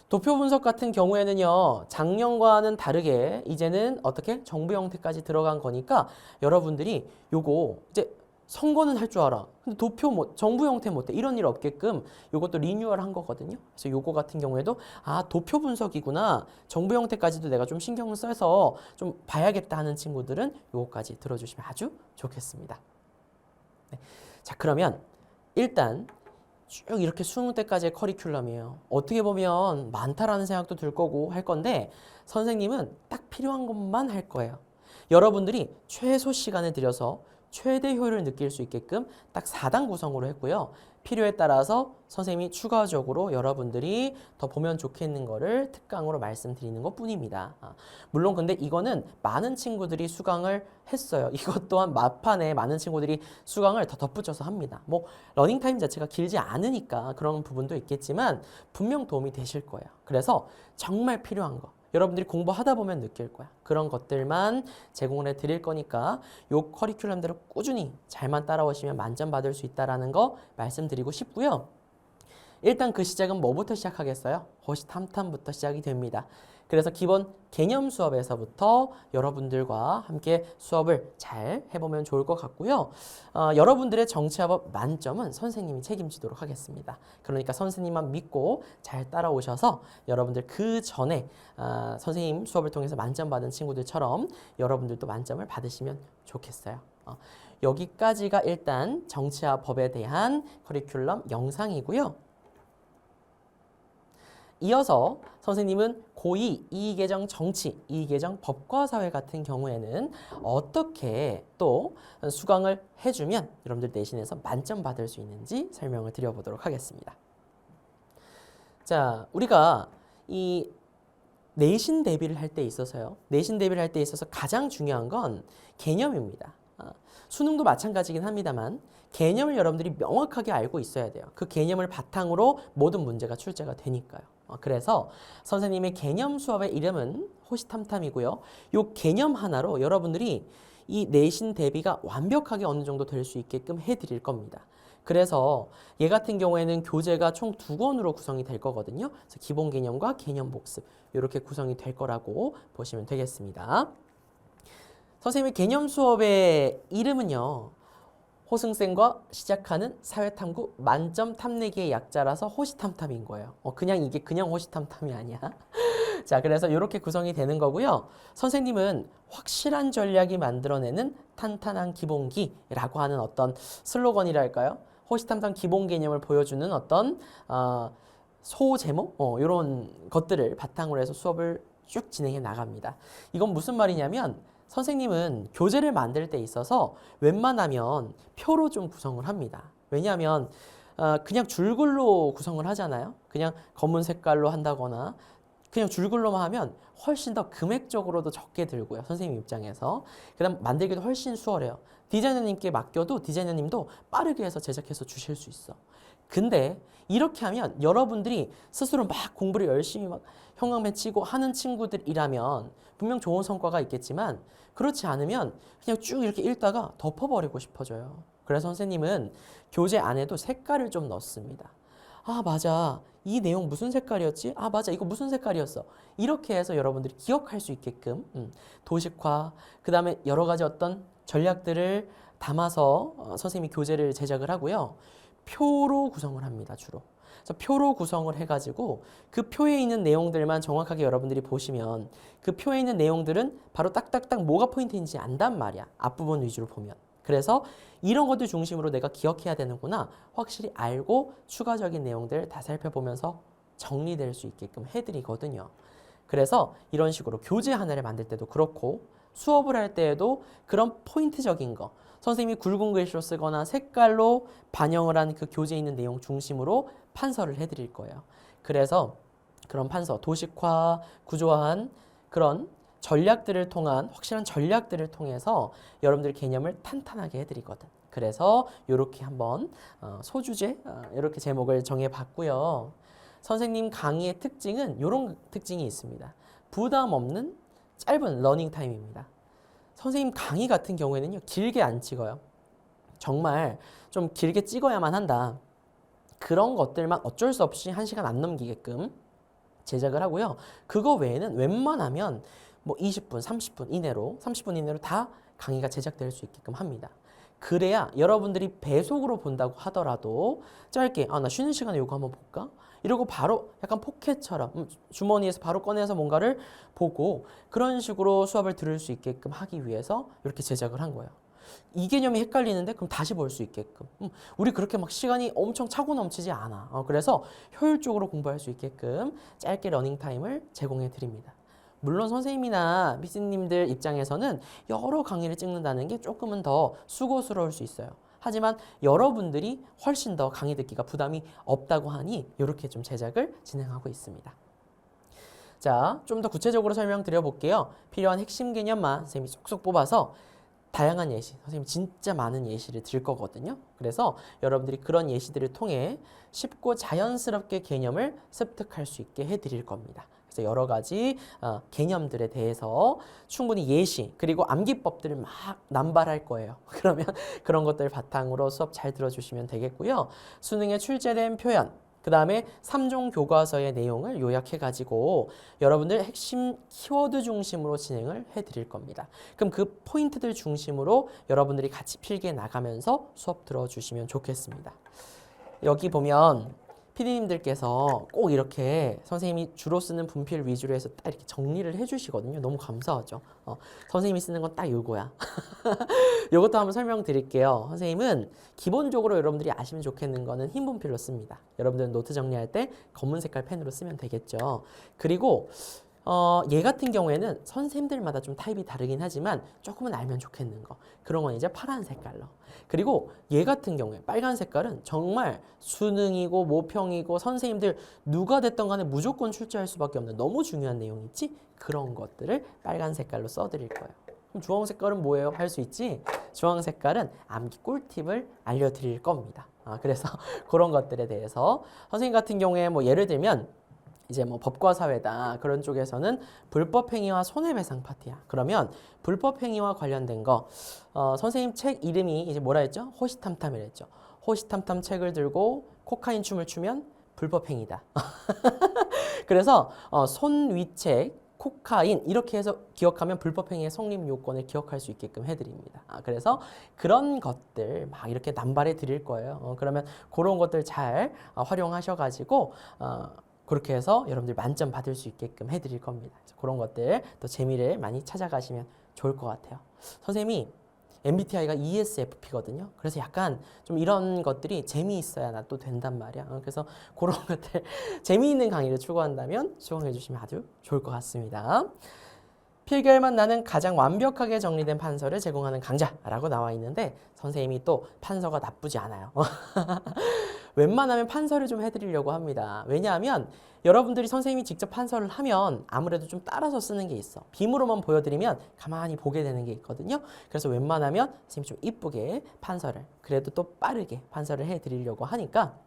도표 분석 같은 경우에는요, 작년과는 다르게 이제는 어떻게 정부 형태까지 들어간 거니까 여러분들이 요거 이제 선거는 할 줄 알아. 근데 도표 못, 정부 형태 못해. 이런 일 없게끔 요것도 리뉴얼 한 거거든요. 그래서 요거 같은 경우에도 도표 분석이구나. 정부 형태까지도 내가 좀 신경을 써서 좀 봐야겠다 하는 친구들은 요거까지 들어주시면 아주 좋겠습니다. 네. 자, 그러면 일단 쭉 이렇게 수능 때까지의 커리큘럼이에요. 어떻게 보면 많다라는 생각도 들 거고 할 건데 선생님은 딱 필요한 것만 할 거예요. 여러분들이 최소 시간을 들여서 최대 효율을 느낄 수 있게끔 딱 4단 구성으로 했고요. 필요에 따라서 선생님이 추가적으로 여러분들이 더 보면 좋겠는 거를 특강으로 말씀드리는 것 뿐입니다. 물론 근데 이거는 많은 친구들이 수강을 했어요. 이것 또한 막판에 많은 친구들이 수강을 더 덧붙여서 합니다. 뭐 러닝타임 자체가 길지 않으니까 그런 부분도 있겠지만 분명 도움이 되실 거예요. 그래서 정말 필요한 거. 여러분들이 공부하다 보면 느낄 거야. 그런 것들만 제공을 해드릴 거니까 요 커리큘럼대로 꾸준히 잘만 따라오시면 만점 받을 수 있다는 거 말씀드리고 싶고요. 일단 그 시작은 뭐부터 시작하겠어요? 호시탐탐부터 시작이 됩니다. 그래서 기본 개념 수업에서부터 여러분들과 함께 수업을 잘 해보면 좋을 것 같고요. 여러분들의 정치화법 만점은 선생님이 책임지도록 하겠습니다. 그러니까 선생님만 믿고 잘 따라오셔서 여러분들 그 전에 선생님 수업을 통해서 만점 받은 친구들처럼 여러분들도 만점을 받으시면 좋겠어요. 여기까지가 일단 정치화법에 대한 커리큘럼 영상이고요. 이어서 선생님은 고2 이의개정 정치, 이의개정 법과 사회 같은 경우에는 어떻게 또 수강을 해주면 여러분들 내신에서 만점 받을 수 있는지 설명을 드려보도록 하겠습니다. 자, 우리가 이 내신 대비를 할 때 있어서요. 내신 대비를 할 때 있어서 가장 중요한 건 개념입니다. 수능도 마찬가지긴 합니다만 개념을 여러분들이 명확하게 알고 있어야 돼요. 그 개념을 바탕으로 모든 문제가 출제가 되니까요. 그래서 선생님의 개념 수업의 이름은 호시탐탐이고요. 이 개념 하나로 여러분들이 이 내신 대비가 완벽하게 어느 정도 될 수 있게끔 해드릴 겁니다. 그래서 얘 같은 경우에는 교재가 총 2권으로 구성이 될 거거든요. 그래서 기본 개념과 개념 복습 이렇게 구성이 될 거라고 보시면 되겠습니다. 선생님의 개념 수업의 이름은요. 호승쌤과 시작하는 사회탐구 만점 탐내기의 약자라서 호시탐탐인 거예요. 그냥 이게 그냥 호시탐탐이 아니야. 자, 그래서 이렇게 구성이 되는 거고요. 선생님은 확실한 전략이 만들어내는 탄탄한 기본기라고 하는 어떤 슬로건이랄까요? 호시탐탐 기본 개념을 보여주는 어떤 소제목? 이런 것들을 바탕으로 해서 수업을 쭉 진행해 나갑니다. 이건 무슨 말이냐면 선생님은 교재를 만들 때 있어서 웬만하면 표로 좀 구성을 합니다. 왜냐하면 그냥 줄글로 구성을 하잖아요. 그냥 검은 색깔로 한다거나 그냥 줄글로만 하면 훨씬 더 금액적으로도 적게 들고요. 선생님 입장에서. 그다음 만들기도 훨씬 수월해요. 디자이너님께 맡겨도 디자이너님도 빠르게 해서 제작해서 주실 수 있어. 근데 이렇게 하면 여러분들이 스스로 막 공부를 열심히 막 형광펜 치고 하는 친구들이라면 분명 좋은 성과가 있겠지만 그렇지 않으면 그냥 쭉 이렇게 읽다가 덮어버리고 싶어져요. 그래서 선생님은 교재 안에도 색깔을 좀 넣습니다. 아, 맞아. 이 내용 무슨 색깔이었지? 아, 맞아. 이거 무슨 색깔이었어? 이렇게 해서 여러분들이 기억할 수 있게끔 도식화, 그 다음에 여러 가지 어떤 전략들을 담아서 선생님이 교재를 제작을 하고요. 표로 구성을 합니다, 주로. 그래서 표로 구성을 해가지고 그 표에 있는 내용들만 정확하게 여러분들이 보시면 그 표에 있는 내용들은 바로 딱딱딱 뭐가 포인트인지 안단 말이야. 앞부분 위주로 보면. 그래서 이런 것들 중심으로 내가 기억해야 되는구나 확실히 알고 추가적인 내용들 다 살펴보면서 정리될 수 있게끔 해드리거든요. 그래서 이런 식으로 교재 하나를 만들 때도 그렇고 수업을 할 때에도 그런 포인트적인 거 선생님이 굵은 글씨로 쓰거나 색깔로 반영을 한 그 교재에 있는 내용 중심으로 판서를 해드릴 거예요. 그래서 그런 판서, 도식화, 구조화한 그런 전략들을 통한 확실한 전략들을 통해서 여러분들 개념을 탄탄하게 해드리거든. 그래서 이렇게 한번 소주제 이렇게 제목을 정해봤고요. 선생님 강의의 특징은 이런 특징이 있습니다. 부담 없는 짧은 러닝 타임입니다. 선생님 강의 같은 경우에는요 길게 안 찍어요. 정말 좀 길게 찍어야만 한다. 그런 것들만 어쩔 수 없이 1시간 안 넘기게끔 제작을 하고요. 그거 외에는 웬만하면 뭐 20분, 30분 이내로 다 강의가 제작될 수 있게끔 합니다. 그래야 여러분들이 배속으로 본다고 하더라도 짧게 나 쉬는 시간에 이거 한번 볼까? 이러고 바로 약간 포켓처럼 주머니에서 바로 꺼내서 뭔가를 보고 그런 식으로 수업을 들을 수 있게끔 하기 위해서 이렇게 제작을 한 거예요. 이 개념이 헷갈리는데 그럼 다시 볼 수 있게끔 우리 그렇게 막 시간이 엄청 차고 넘치지 않아. 그래서 효율적으로 공부할 수 있게끔 짧게 러닝타임을 제공해 드립니다. 물론 선생님이나 PC님들 입장에서는 여러 강의를 찍는다는 게 조금은 더 수고스러울 수 있어요. 하지만 여러분들이 훨씬 더 강의 듣기가 부담이 없다고 하니 이렇게 좀 제작을 진행하고 있습니다. 자, 좀 더 구체적으로 설명드려 볼게요. 필요한 핵심 개념만 선생님이 쏙쏙 뽑아서 다양한 예시, 선생님 진짜 많은 예시를 드릴 거거든요. 그래서 여러분들이 그런 예시들을 통해 쉽고 자연스럽게 개념을 습득할 수 있게 해드릴 겁니다. 그래서 여러 가지 개념들에 대해서 충분히 예시 그리고 암기법들을 막 남발할 거예요. 그러면 그런 것들 바탕으로 수업 잘 들어주시면 되겠고요. 수능에 출제된 표현 그 다음에 3종 교과서의 내용을 요약해가지고 여러분들 핵심 키워드 중심으로 진행을 해드릴 겁니다. 그럼 그 포인트들 중심으로 여러분들이 같이 필기해 나가면서 수업 들어주시면 좋겠습니다. 여기 보면 PD님들께서 꼭 이렇게 선생님이 주로 쓰는 분필 위주로 해서 딱 이렇게 정리를 해주시거든요. 너무 감사하죠. 선생님이 쓰는 건 딱 이거야. 이것도 한번 설명드릴게요. 선생님은 기본적으로 여러분들이 아시면 좋겠는 거는 흰 분필로 씁니다. 여러분들은 노트 정리할 때 검은 색깔 펜으로 쓰면 되겠죠. 그리고 얘 같은 경우에는 선생님들마다 좀 타입이 다르긴 하지만 조금은 알면 좋겠는 거 그런 건 이제 파란 색깔로 그리고 얘 같은 경우에 빨간 색깔은 정말 수능이고 모평이고 선생님들 누가 됐던 간에 무조건 출제할 수밖에 없는 너무 중요한 내용 있지? 그런 것들을 빨간 색깔로 써드릴 거예요. 그럼 주황 색깔은 뭐예요? 할 수 있지? 주황 색깔은 암기 꿀팁을 알려드릴 겁니다. 그래서 그런 것들에 대해서 선생님 같은 경우에 뭐 예를 들면 이제 뭐 법과 사회다 그런 쪽에서는 불법행위와 손해배상 파트야. 그러면 불법행위와 관련된 거 선생님 책 이름이 이제 뭐라 했죠? 호시탐탐이랬죠. 호시탐탐 책을 들고 코카인 춤을 추면 불법행위다. 그래서 손위책 코카인 이렇게 해서 기억하면 불법행위의 성립 요건을 기억할 수 있게끔 해드립니다. 그래서 그런 것들 막 이렇게 남발해 드릴 거예요. 그러면 그런 것들 잘 활용하셔가지고 그렇게 해서 여러분들 만점 받을 수 있게끔 해드릴 겁니다. 그런 것들 또 재미를 많이 찾아가시면 좋을 것 같아요. 선생님이 MBTI가 ESFP거든요. 그래서 약간 좀 이런 것들이 재미있어야 나 또 된단 말이야. 그래서 그런 것들 재미있는 강의를 추구한다면 수강해 주시면 아주 좋을 것 같습니다. 필결만 나는 가장 완벽하게 정리된 판서를 제공하는 강좌라고 나와 있는데 선생님이 또 판서가 나쁘지 않아요. 웬만하면 판서를 좀 해드리려고 합니다. 왜냐하면 여러분들이 선생님이 직접 판서를 하면 아무래도 좀 따라서 쓰는 게 있어. 빔으로만 보여드리면 가만히 보게 되는 게 있거든요. 그래서 웬만하면 선생님이 좀 이쁘게 판서를, 그래도 또 빠르게 판서를 해드리려고 하니까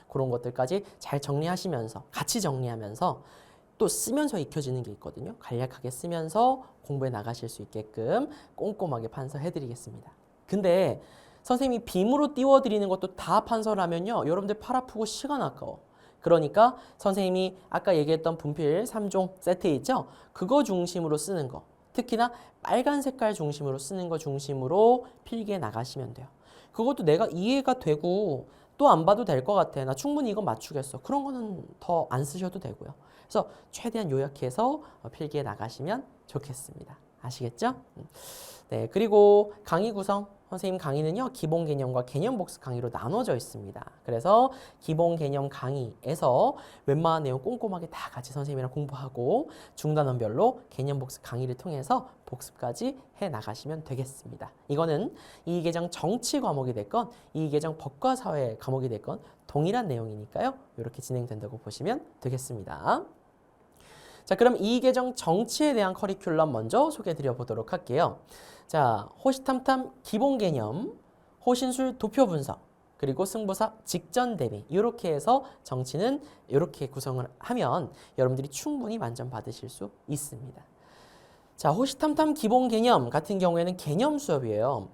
그런 것들까지 잘 정리하시면서 같이 정리하면서 또 쓰면서 익혀지는 게 있거든요. 간략하게 쓰면서 공부해 나가실 수 있게끔 꼼꼼하게 판서해드리겠습니다. 근데 선생님이 빔으로 띄워드리는 것도 다 판서라면요. 여러분들 팔 아프고 시간 아까워. 그러니까 선생님이 아까 얘기했던 분필 3종 세트 있죠? 그거 중심으로 쓰는 거. 특히나 빨간 색깔 중심으로 쓰는 거 중심으로 필기해 나가시면 돼요. 그것도 내가 이해가 되고 또 안 봐도 될 것 같아. 나 충분히 이거 맞추겠어. 그런 거는 더 안 쓰셔도 되고요. 그래서 최대한 요약해서 필기해 나가시면 좋겠습니다. 아시겠죠? 네, 그리고 강의 구성. 선생님 강의는요, 기본 개념과 개념 복습 강의로 나눠져 있습니다. 그래서 기본 개념 강의에서 웬만한 내용 꼼꼼하게 다 같이 선생님이랑 공부하고 중단원별로 개념 복습 강의를 통해서 복습까지 해 나가시면 되겠습니다. 이거는 이계정 정치 과목이 됐건 이계정 법과 사회 과목이 됐건 동일한 내용이니까요. 이렇게 진행된다고 보시면 되겠습니다. 자, 그럼 이계정 정치에 대한 커리큘럼 먼저 소개해 드려 보도록 할게요. 자, 호시탐탐 기본 개념, 호신술 도표 분석, 그리고 승부사 직전 대비 이렇게 해서 정치는 이렇게 구성을 하면 여러분들이 충분히 만점 받으실 수 있습니다. 자, 호시탐탐 기본 개념 같은 경우에는 개념 수업이에요.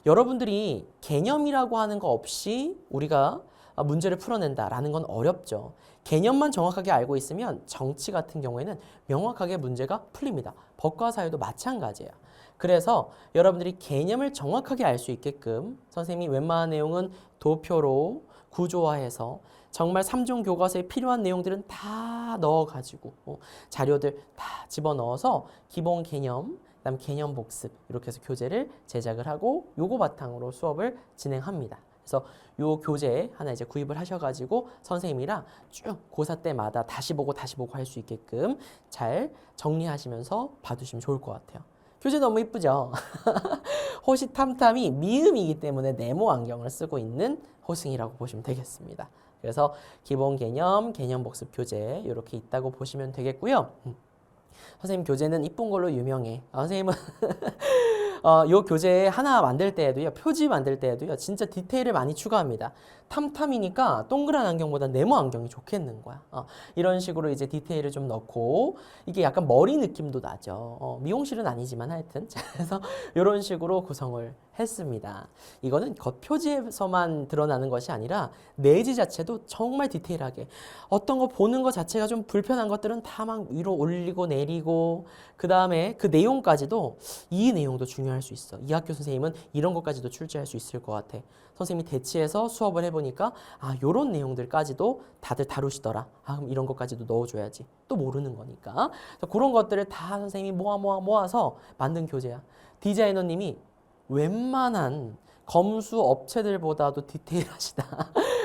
여러분들이 개념이라고 하는 거 없이 우리가 문제를 풀어낸다라는 건 어렵죠. 개념만 정확하게 알고 있으면 정치 같은 경우에는 명확하게 문제가 풀립니다. 법과 사회도 마찬가지예요. 그래서 여러분들이 개념을 정확하게 알 수 있게끔 선생님이 웬만한 내용은 도표로 구조화해서 정말 3종 교과서에 필요한 내용들은 다 넣어가지고 자료들 다 집어넣어서 기본 개념, 그다음 개념 복습 이렇게 해서 교재를 제작을 하고 요거 바탕으로 수업을 진행합니다. 그래서 요 교재 하나 이제 구입을 하셔가지고 선생님이랑 쭉 고사 때마다 다시 보고 할 수 있게끔 잘 정리하시면서 봐두시면 좋을 것 같아요. 교재 너무 이쁘죠? 호시탐탐이 미음이기 때문에 네모 안경을 쓰고 있는 호승이라고 보시면 되겠습니다. 그래서 기본 개념, 개념 복습 교재 이렇게 있다고 보시면 되겠고요. 선생님 교재는 이쁜 걸로 유명해. 선생님은 요 교재 하나 만들 때에도요, 표지 만들 때에도요, 진짜 디테일을 많이 추가합니다. 탐탐이니까 동그란 안경보다 네모 안경이 좋겠는 거야. 이런 식으로 이제 디테일을 좀 넣고, 이게 약간 머리 느낌도 나죠. 미용실은 아니지만 하여튼. 그래서 이런 식으로 구성을 했습니다. 이거는 겉표지에서만 드러나는 것이 아니라 내지 자체도 정말 디테일하게 어떤 거 보는 것 자체가 좀 불편한 것들은 다 막 위로 올리고 내리고 그 다음에 그 내용까지도 이 내용도 중요할 수 있어. 이 학교 선생님은 이런 것까지도 출제할 수 있을 것 같아. 선생님이 대치해서 수업을 해보니까 요런 내용들까지도 다들 다루시더라. 그럼 이런 것까지도 넣어줘야지. 또 모르는 거니까. 그런 것들을 다 선생님이 모아서 만든 교재야. 디자이너님이 웬만한 검수 업체들보다도 디테일하시다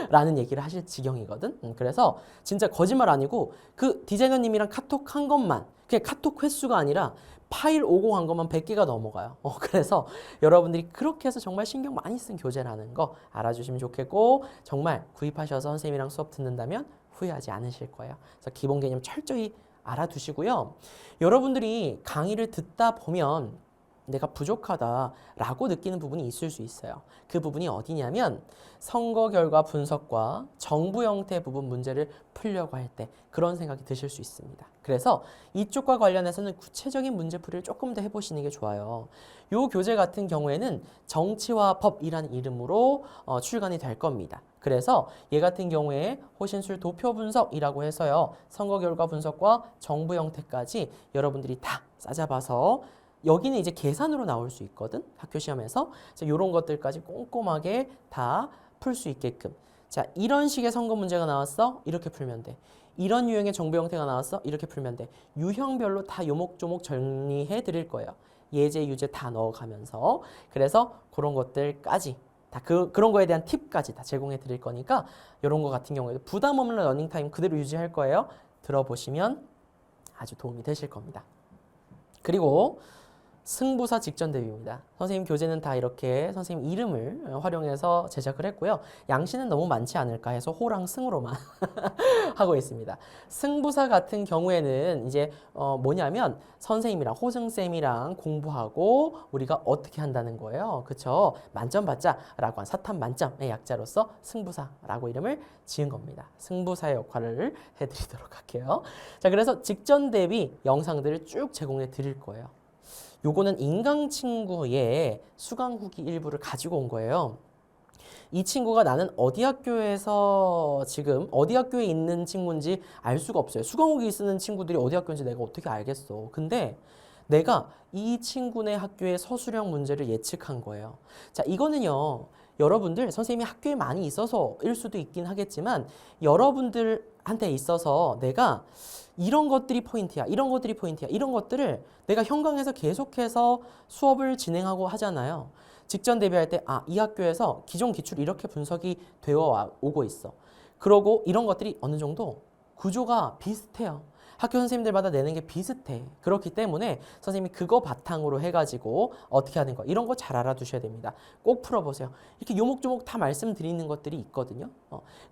라는 얘기를 하실 지경이거든. 그래서 진짜 거짓말 아니고 그 디자이너님이랑 카톡 한 것만, 그냥 카톡 횟수가 아니라 파일 오고 한 것만 100개가 넘어가요. 그래서 여러분들이 그렇게 해서 정말 신경 많이 쓴 교재라는 거 알아주시면 좋겠고, 정말 구입하셔서 선생님이랑 수업 듣는다면 후회하지 않으실 거예요. 그래서 기본 개념 철저히 알아두시고요. 여러분들이 강의를 듣다 보면 내가 부족하다라고 느끼는 부분이 있을 수 있어요. 그 부분이 어디냐면 선거 결과 분석과 정부 형태 부분 문제를 풀려고 할 때 그런 생각이 드실 수 있습니다. 그래서 이쪽과 관련해서는 구체적인 문제풀이를 조금 더 해보시는 게 좋아요. 이 교재 같은 경우에는 정치와 법이라는 이름으로 출간이 될 겁니다. 그래서 얘 같은 경우에 호신술 도표 분석이라고 해서요. 선거 결과 분석과 정부 형태까지 여러분들이 다 싸잡아서 여기는 이제 계산으로 나올 수 있거든. 학교 시험에서. 그래서 이런 것들까지 꼼꼼하게 다 풀 수 있게끔. 자, 이런 식의 선거 문제가 나왔어? 이렇게 풀면 돼. 이런 유형의 정보 형태가 나왔어? 이렇게 풀면 돼. 유형별로 다 요목조목 정리해 드릴 거예요. 예제, 유제 다 넣어가면서. 그래서 그런 것들까지 다 그런 거에 대한 팁까지 다 제공해 드릴 거니까 이런 거 같은 경우에도 부담 없는 러닝타임 그대로 유지할 거예요. 들어보시면 아주 도움이 되실 겁니다. 그리고 승부사 직전 대비입니다. 선생님 교재는 다 이렇게 선생님 이름을 활용해서 제작을 했고요. 양식은 너무 많지 않을까 해서 호랑 승으로만 하고 있습니다. 승부사 같은 경우에는 이제 뭐냐면 선생님이랑 호승쌤이랑 공부하고 우리가 어떻게 한다는 거예요. 그쵸? 만점 받자라고 한 사탐 만점의 약자로서 승부사라고 이름을 지은 겁니다. 승부사의 역할을 해드리도록 할게요. 자, 그래서 직전 대비 영상들을 쭉 제공해 드릴 거예요. 요거는 인강친구의 수강 후기 일부를 가지고 온 거예요. 이 친구가 나는 어디 학교에서 지금 어디 학교에 있는 친구인지 알 수가 없어요. 수강 후기 쓰는 친구들이 어디 학교인지 내가 어떻게 알겠어. 근데 내가 이 친구네 학교의 서술형 문제를 예측한 거예요. 자, 이거는요. 여러분들 선생님이 학교에 많이 있어서일 수도 있긴 하겠지만 여러분들한테 있어서 내가 이런 것들이 포인트야. 이런 것들이 포인트야. 이런 것들을 내가 현강에서 계속해서 수업을 진행하고 하잖아요. 직전 대비할 때 이 학교에서 기존 기출 이렇게 분석이 되어 오고 있어. 그러고 이런 것들이 어느 정도 구조가 비슷해요. 학교 선생님들마다 내는 게 비슷해. 그렇기 때문에 선생님이 그거 바탕으로 해가지고 어떻게 하는 거 이런 거 잘 알아두셔야 됩니다. 꼭 풀어보세요. 이렇게 요목조목 다 말씀드리는 것들이 있거든요.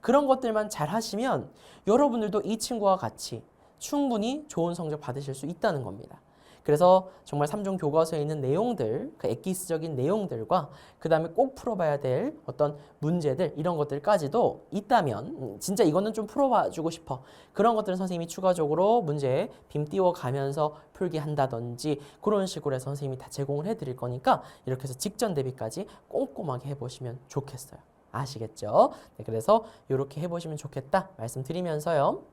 그런 것들만 잘 하시면 여러분들도 이 친구와 같이 충분히 좋은 성적 받으실 수 있다는 겁니다. 그래서 정말 3종 교과서에 있는 내용들, 그 엑기스적인 내용들과 그 다음에 꼭 풀어봐야 될 어떤 문제들 이런 것들까지도 있다면 진짜 이거는 좀 풀어봐주고 싶어. 그런 것들은 선생님이 추가적으로 문제에 빔 띄워가면서 풀게 한다든지 그런 식으로 해서 선생님이 다 제공을 해드릴 거니까 이렇게 해서 직전 대비까지 꼼꼼하게 해보시면 좋겠어요. 아시겠죠? 네, 그래서 이렇게 해보시면 좋겠다 말씀드리면서요.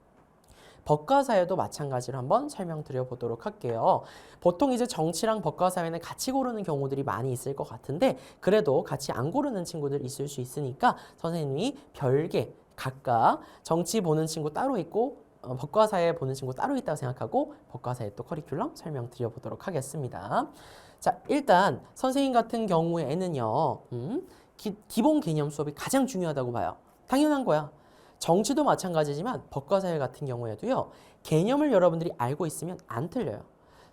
법과사회도 마찬가지로 한번 설명드려 보도록 할게요. 보통 이제 정치랑 법과사회는 같이 고르는 경우들이 많이 있을 것 같은데 그래도 같이 안 고르는 친구들 있을 수 있으니까 선생님이 별개 각각 정치 보는 친구 따로 있고 법과사회 보는 친구 따로 있다고 생각하고 법과사회 또 커리큘럼 설명드려 보도록 하겠습니다. 자, 일단 선생님 같은 경우에는요. 기본 개념 수업이 가장 중요하다고 봐요. 당연한 거야. 정치도 마찬가지지만 법과사회 같은 경우에도요. 개념을 여러분들이 알고 있으면 안 틀려요.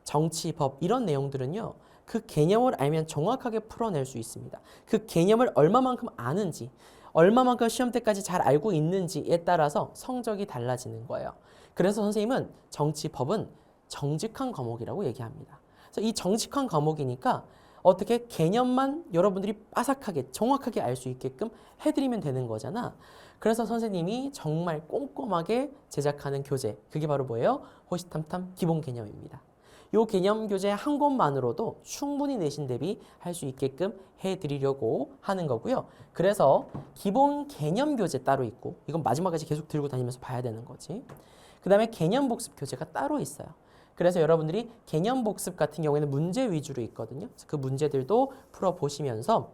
정치, 법 이런 내용들은요. 그 개념을 알면 정확하게 풀어낼 수 있습니다. 그 개념을 얼마만큼 아는지 얼마만큼 시험 때까지 잘 알고 있는지에 따라서 성적이 달라지는 거예요. 그래서 선생님은 정치, 법은 정직한 과목이라고 얘기합니다. 그래서 이 정직한 과목이니까 어떻게 개념만 여러분들이 빠삭하게 정확하게 알 수 있게끔 해드리면 되는 거잖아. 그래서 선생님이 정말 꼼꼼하게 제작하는 교재 그게 바로 뭐예요? 호시탐탐 기본 개념입니다. 이 개념 교재 한 권만으로도 충분히 내신 대비 할 수 있게끔 해드리려고 하는 거고요. 그래서 기본 개념 교재 따로 있고 이건 마지막까지 계속 들고 다니면서 봐야 되는 거지. 그 다음에 개념 복습 교재가 따로 있어요. 그래서 여러분들이 개념 복습 같은 경우에는 문제 위주로 있거든요. 그래서 그 문제들도 풀어보시면서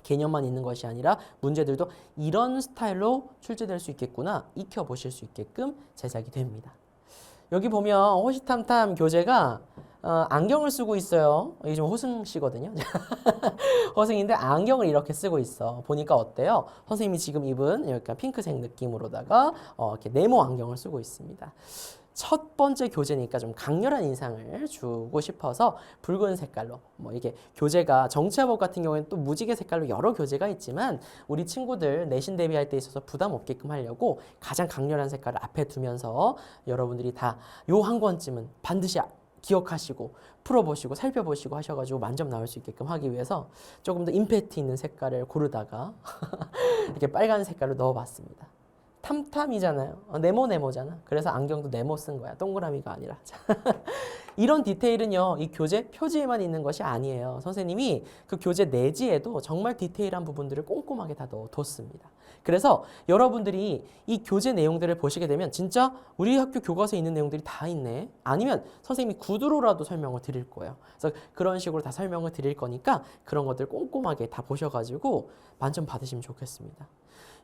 개념만 있는 것이 아니라 문제들도 이런 스타일로 출제될 수 있겠구나 익혀보실 수 있게끔 제작이 됩니다. 여기 보면 호시탐탐 교재가 안경을 쓰고 있어요. 이게 좀 호승 씨거든요. 호승인데 안경을 이렇게 쓰고 있어. 보니까 어때요? 선생님이 지금 입은 약간 핑크색 느낌으로다가 이렇게 네모 안경을 쓰고 있습니다. 첫 번째 교재니까 좀 강렬한 인상을 주고 싶어서 붉은 색깔로 이게 교재가 정치화법 같은 경우에는 또 무지개 색깔로 여러 교재가 있지만 우리 친구들 내신 대비할 때 있어서 부담 없게끔 하려고 가장 강렬한 색깔을 앞에 두면서 여러분들이 다 요 한 권쯤은 반드시 기억하시고 풀어보시고 살펴보시고 하셔가지고 만점 나올 수 있게끔 하기 위해서 조금 더 임팩트 있는 색깔을 고르다가 이렇게 빨간 색깔로 넣어봤습니다. 탐탐이잖아요. 네모네모잖아. 그래서 안경도 네모 쓴 거야. 동그라미가 아니라. 이런 디테일은요. 이 교재 표지에만 있는 것이 아니에요. 선생님이 그 교재 내지에도 정말 디테일한 부분들을 꼼꼼하게 다 넣어뒀습니다. 그래서 여러분들이 이 교재 내용들을 보시게 되면 진짜 우리 학교 교과서에 있는 내용들이 다 있네. 아니면 선생님이 구두로라도 설명을 드릴 거예요. 그래서 그런 식으로 다 설명을 드릴 거니까 그런 것들 꼼꼼하게 다 보셔가지고 만점 받으시면 좋겠습니다.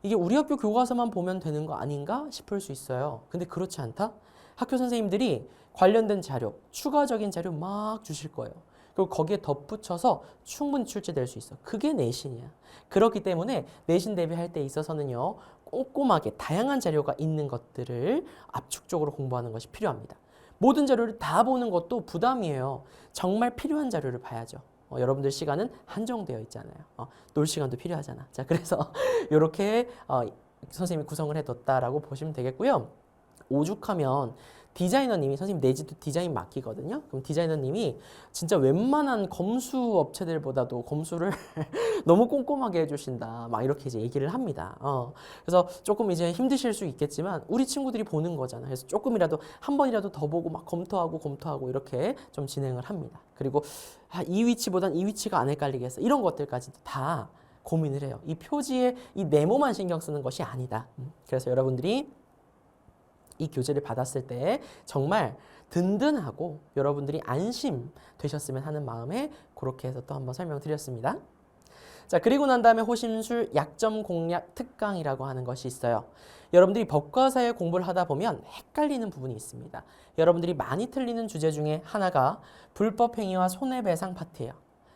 이게 우리 학교 교과서만 보면 되는 거 아닌가 싶을 수 있어요. 근데 그렇지 않다? 학교 선생님들이 관련된 자료, 추가적인 자료 막 주실 거예요. 그리고 거기에 덧붙여서 충분히 출제될 수 있어. 그게 내신이야. 그렇기 때문에 내신 대비할 때 있어서는요. 꼼꼼하게 다양한 자료가 있는 것들을 압축적으로 공부하는 것이 필요합니다. 모든 자료를 다 보는 것도 부담이에요. 정말 필요한 자료를 봐야죠. 여러분들 시간은 한정되어 있잖아요. 놀 시간도 필요하잖아. 자, 그래서 이렇게 선생님이 구성을 해뒀다라고 보시면 되겠고요. 오죽하면 디자이너님이 선생님 내지도 디자인 맡기거든요. 그럼 디자이너님이 진짜 웬만한 검수 업체들보다도 검수를 너무 꼼꼼하게 해주신다. 막 이렇게 이제 얘기를 합니다. 그래서 조금 이제 힘드실 수 있겠지만 우리 친구들이 보는 거잖아요. 그래서 조금이라도 한 번이라도 더 보고 막 검토하고 이렇게 좀 진행을 합니다. 그리고 이 위치보단 이 위치가 안 헷갈리겠어. 이런 것들까지도 다 고민을 해요. 이 표지에 이 네모만 신경 쓰는 것이 아니다. 그래서 여러분들이 이 교재를 받았을 때 정말 든든하고 여러분들이 안심되셨으면 하는 마음에 그렇게 해서 또 한번 설명드렸습니다. 자, 그리고 난 다음에 호심술 약점 공략 특강이라고 하는 것이 있어요. 여러분들이 법과 사회 공부를 하다 보면 헷갈리는 부분이 있습니다. 여러분들이 많이 틀리는 주제 중에 하나가 불법 행위와 손해배상 파트예요.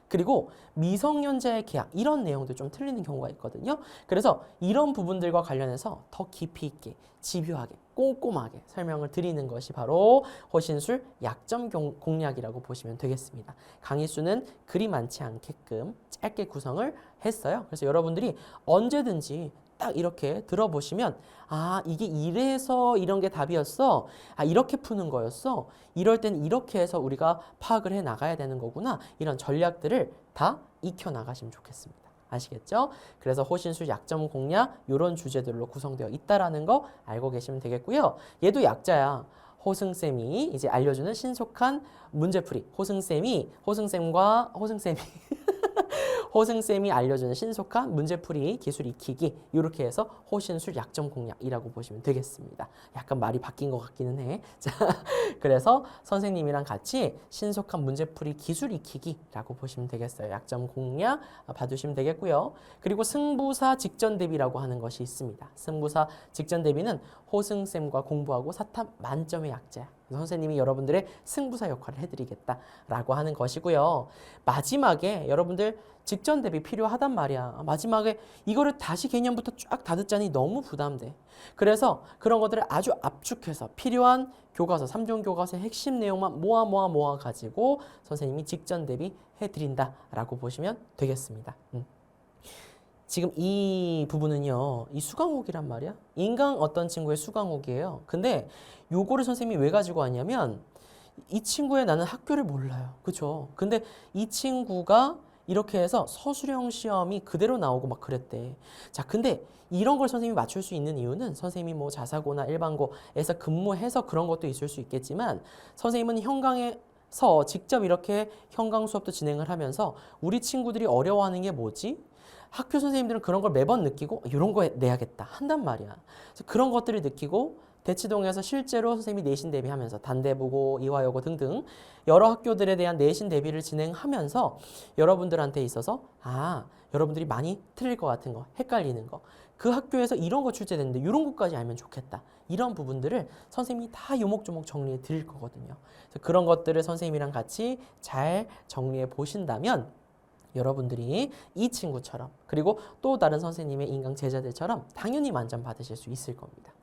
그리고 미성년자의 계약 이런 내용도 좀 틀리는 경우가 있거든요. 그래서 이런 부분들과 관련해서 더 깊이 있게 집요하게 꼼꼼하게 설명을 드리는 것이 바로 호신술 약점 공략이라고 보시면 되겠습니다. 강의 수는 그리 많지 않게끔 짧게 구성을 했어요. 그래서 여러분들이 언제든지 딱 이렇게 들어보시면 이게 이래서 이런 게 답이었어. 이렇게 푸는 거였어. 이럴 땐 이렇게 해서 우리가 파악을 해 나가야 되는 거구나. 이런 전략들을 다 익혀 나가시면 좋겠습니다. 아시겠죠? 그래서 호신술 약점 공략 이런 주제들로 구성되어 있다라는 거 알고 계시면 되겠고요. 얘도 약자야. 호승쌤이 이제 알려주는 신속한 문제풀이. 호승쌤이 알려주는 신속한 문제풀이 기술 익히기 이렇게 해서 호신술 약점 공략이라고 보시면 되겠습니다. 약간 말이 바뀐 것 같기는 해. 자, 그래서 선생님이랑 같이 신속한 문제풀이 기술 익히기라고 보시면 되겠어요. 약점 공략 봐두시면 되겠고요. 그리고 승부사 직전 대비라고 하는 것이 있습니다. 승부사 직전 대비는 호승쌤과 공부하고 사탐 만점의 약자야. 선생님이 여러분들의 승부사 역할을 해드리겠다라고 하는 것이고요. 마지막에 여러분들 직전 대비 필요하단 말이야. 마지막에 이거를 다시 개념부터 쫙 다 듣자니 너무 부담돼. 그래서 그런 것들을 아주 압축해서 필요한 교과서, 3종 교과서의 핵심 내용만 모아 가지고 선생님이 직전 대비 해드린다라고 보시면 되겠습니다. 지금 이 부분은요, 이 수강옥이란 말이야. 인강 어떤 친구의 수강옥이에요. 근데 요거를 선생님이 왜 가지고 왔냐면 이 친구의 나는 학교를 몰라요. 그죠? 근데 이 친구가 이렇게 해서 서술형 시험이 그대로 나오고 막 그랬대. 자, 근데 이런 걸 선생님이 맞출 수 있는 이유는 선생님이 뭐 자사고나 일반고에서 근무해서 그런 것도 있을 수 있겠지만 선생님은 현강에서 직접 이렇게 현강 수업도 진행을 하면서 우리 친구들이 어려워하는 게 뭐지? 학교 선생님들은 그런 걸 매번 느끼고 이런 거 내야겠다 한단 말이야. 그래서 그런 것들을 느끼고 대치동에서 실제로 선생님이 내신 대비하면서 단대보고, 이화여고 등등 여러 학교들에 대한 내신 대비를 진행하면서 여러분들한테 있어서 여러분들이 많이 틀릴 것 같은 거, 헷갈리는 거, 그 학교에서 이런 거 출제됐는데 이런 것까지 알면 좋겠다. 이런 부분들을 선생님이 다 요목조목 정리해 드릴 거거든요. 그래서 그런 것들을 선생님이랑 같이 잘 정리해 보신다면 여러분들이 이 친구처럼 그리고 또 다른 선생님의 인강 제자들처럼 당연히 만점 받으실 수 있을 겁니다.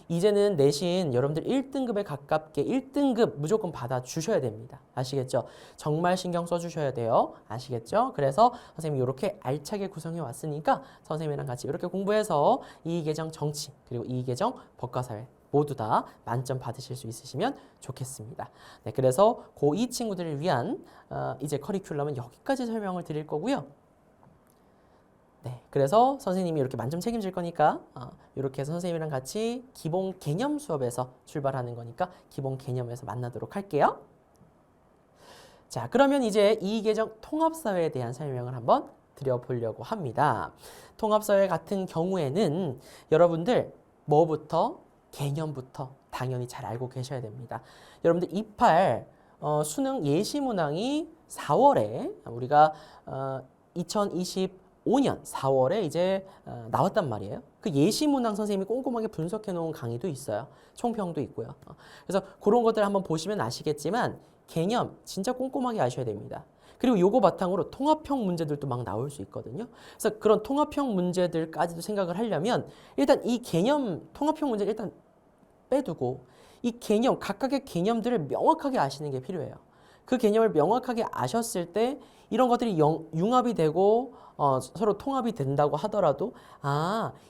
이제는 내신 여러분들 1등급에 가깝게 1등급 무조건 받아주셔야 됩니다. 아시겠죠? 정말 신경 써주셔야 돼요. 아시겠죠? 그래서 선생님이 이렇게 알차게 구성해 왔으니까 선생님이랑 같이 이렇게 공부해서 이의계정 정치 그리고 이의계정 법과사회 모두 다 만점 받으실 수 있으시면 좋겠습니다. 네, 그래서 고2 친구들을 위한 이제 커리큘럼은 여기까지 설명을 드릴 거고요. 네, 그래서 선생님이 이렇게 만점 책임질 거니까 이렇게 해서 선생님이랑 같이 기본 개념 수업에서 출발하는 거니까 기본 개념에서 만나도록 할게요. 자, 그러면 이제 이의계정 통합사회에 대한 설명을 한번 드려보려고 합니다. 통합사회 같은 경우에는 여러분들 뭐부터? 개념부터 당연히 잘 알고 계셔야 됩니다. 여러분들 28 수능 예시문항이 4월에 우리가 2025년 4월에 이제 나왔단 말이에요. 그 예시문항 선생님이 꼼꼼하게 분석해 놓은 강의도 있어요. 총평도 있고요. 그래서 그런 것들 한번 보시면 아시겠지만 개념 진짜 꼼꼼하게 아셔야 됩니다. 그리고 요거 바탕으로 통합형 문제들도 막 나올 수 있거든요. 그래서 그런 통합형 문제들까지도 생각을 하려면 일단 이 개념 통합형 문제를 일단 빼두고 이 개념, 각각의 개념들을 명확하게 아시는 게 필요해요. 그 개념을 명확하게 아셨을 때 이런 것들이 융합이 되고 서로 통합이 된다고 하더라도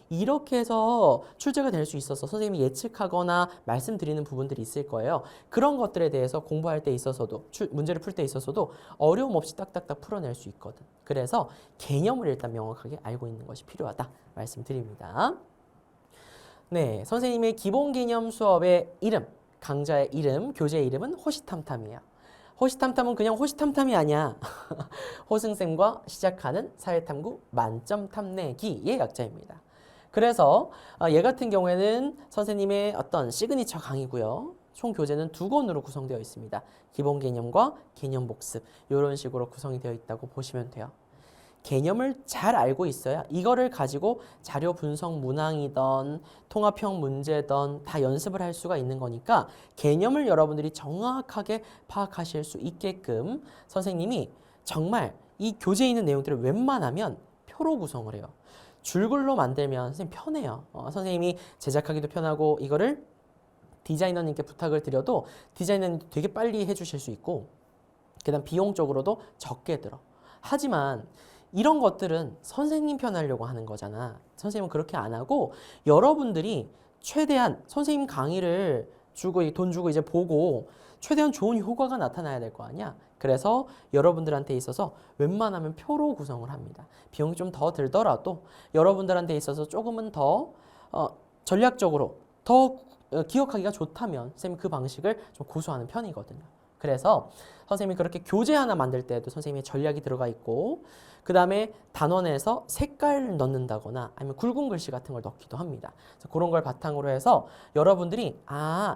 이렇게 해서 출제가 될 수 있어서 선생님이 예측하거나 말씀드리는 부분들이 있을 거예요. 그런 것들에 대해서 공부할 때 있어서도 문제를 풀 때 있어서도 어려움 없이 딱딱딱 풀어낼 수 있거든. 그래서 개념을 일단 명확하게 알고 있는 것이 필요하다 말씀드립니다. 네, 선생님의 기본 개념 수업의 이름, 강좌의 이름, 교재의 이름은 호시탐탐이에요. 호시탐탐은 그냥 호시탐탐이 아니야. 호승쌤과 시작하는 사회탐구 만점 탐내기의 약자입니다. 그래서 얘 같은 경우에는 선생님의 어떤 시그니처 강의고요. 총 교재는 2권으로 구성되어 있습니다. 기본 개념과 개념 복습 이런 식으로 구성이 되어 있다고 보시면 돼요. 개념을 잘 알고 있어야 이거를 가지고 자료 분석 문항이든 통합형 문제든 다 연습을 할 수가 있는 거니까 개념을 여러분들이 정확하게 파악하실 수 있게끔 선생님이 정말 이 교재에 있는 내용들을 웬만하면 표로 구성을 해요. 줄글로 만들면 선생님 편해요. 선생님이 제작하기도 편하고 이거를 디자이너님께 부탁을 드려도 디자이너님 되게 빨리 해주실 수 있고 그다음 비용적으로도 적게 들어. 하지만 이런 것들은 선생님 편하려고 하는 거잖아. 선생님은 그렇게 안 하고 여러분들이 최대한 선생님 강의를 주고 돈 주고 이제 보고 최대한 좋은 효과가 나타나야 될 거 아니야. 그래서 여러분들한테 있어서 웬만하면 표로 구성을 합니다. 비용이 좀 더 들더라도 여러분들한테 있어서 조금은 더 전략적으로 더 기억하기가 좋다면 선생님이 그 방식을 좀 고수하는 편이거든요. 그래서 선생님이 그렇게 교재 하나 만들 때도 선생님의 전략이 들어가 있고 그 다음에 단원에서 색깔을 넣는다거나 아니면 굵은 글씨 같은 걸 넣기도 합니다. 그래서 그런 걸 바탕으로 해서 여러분들이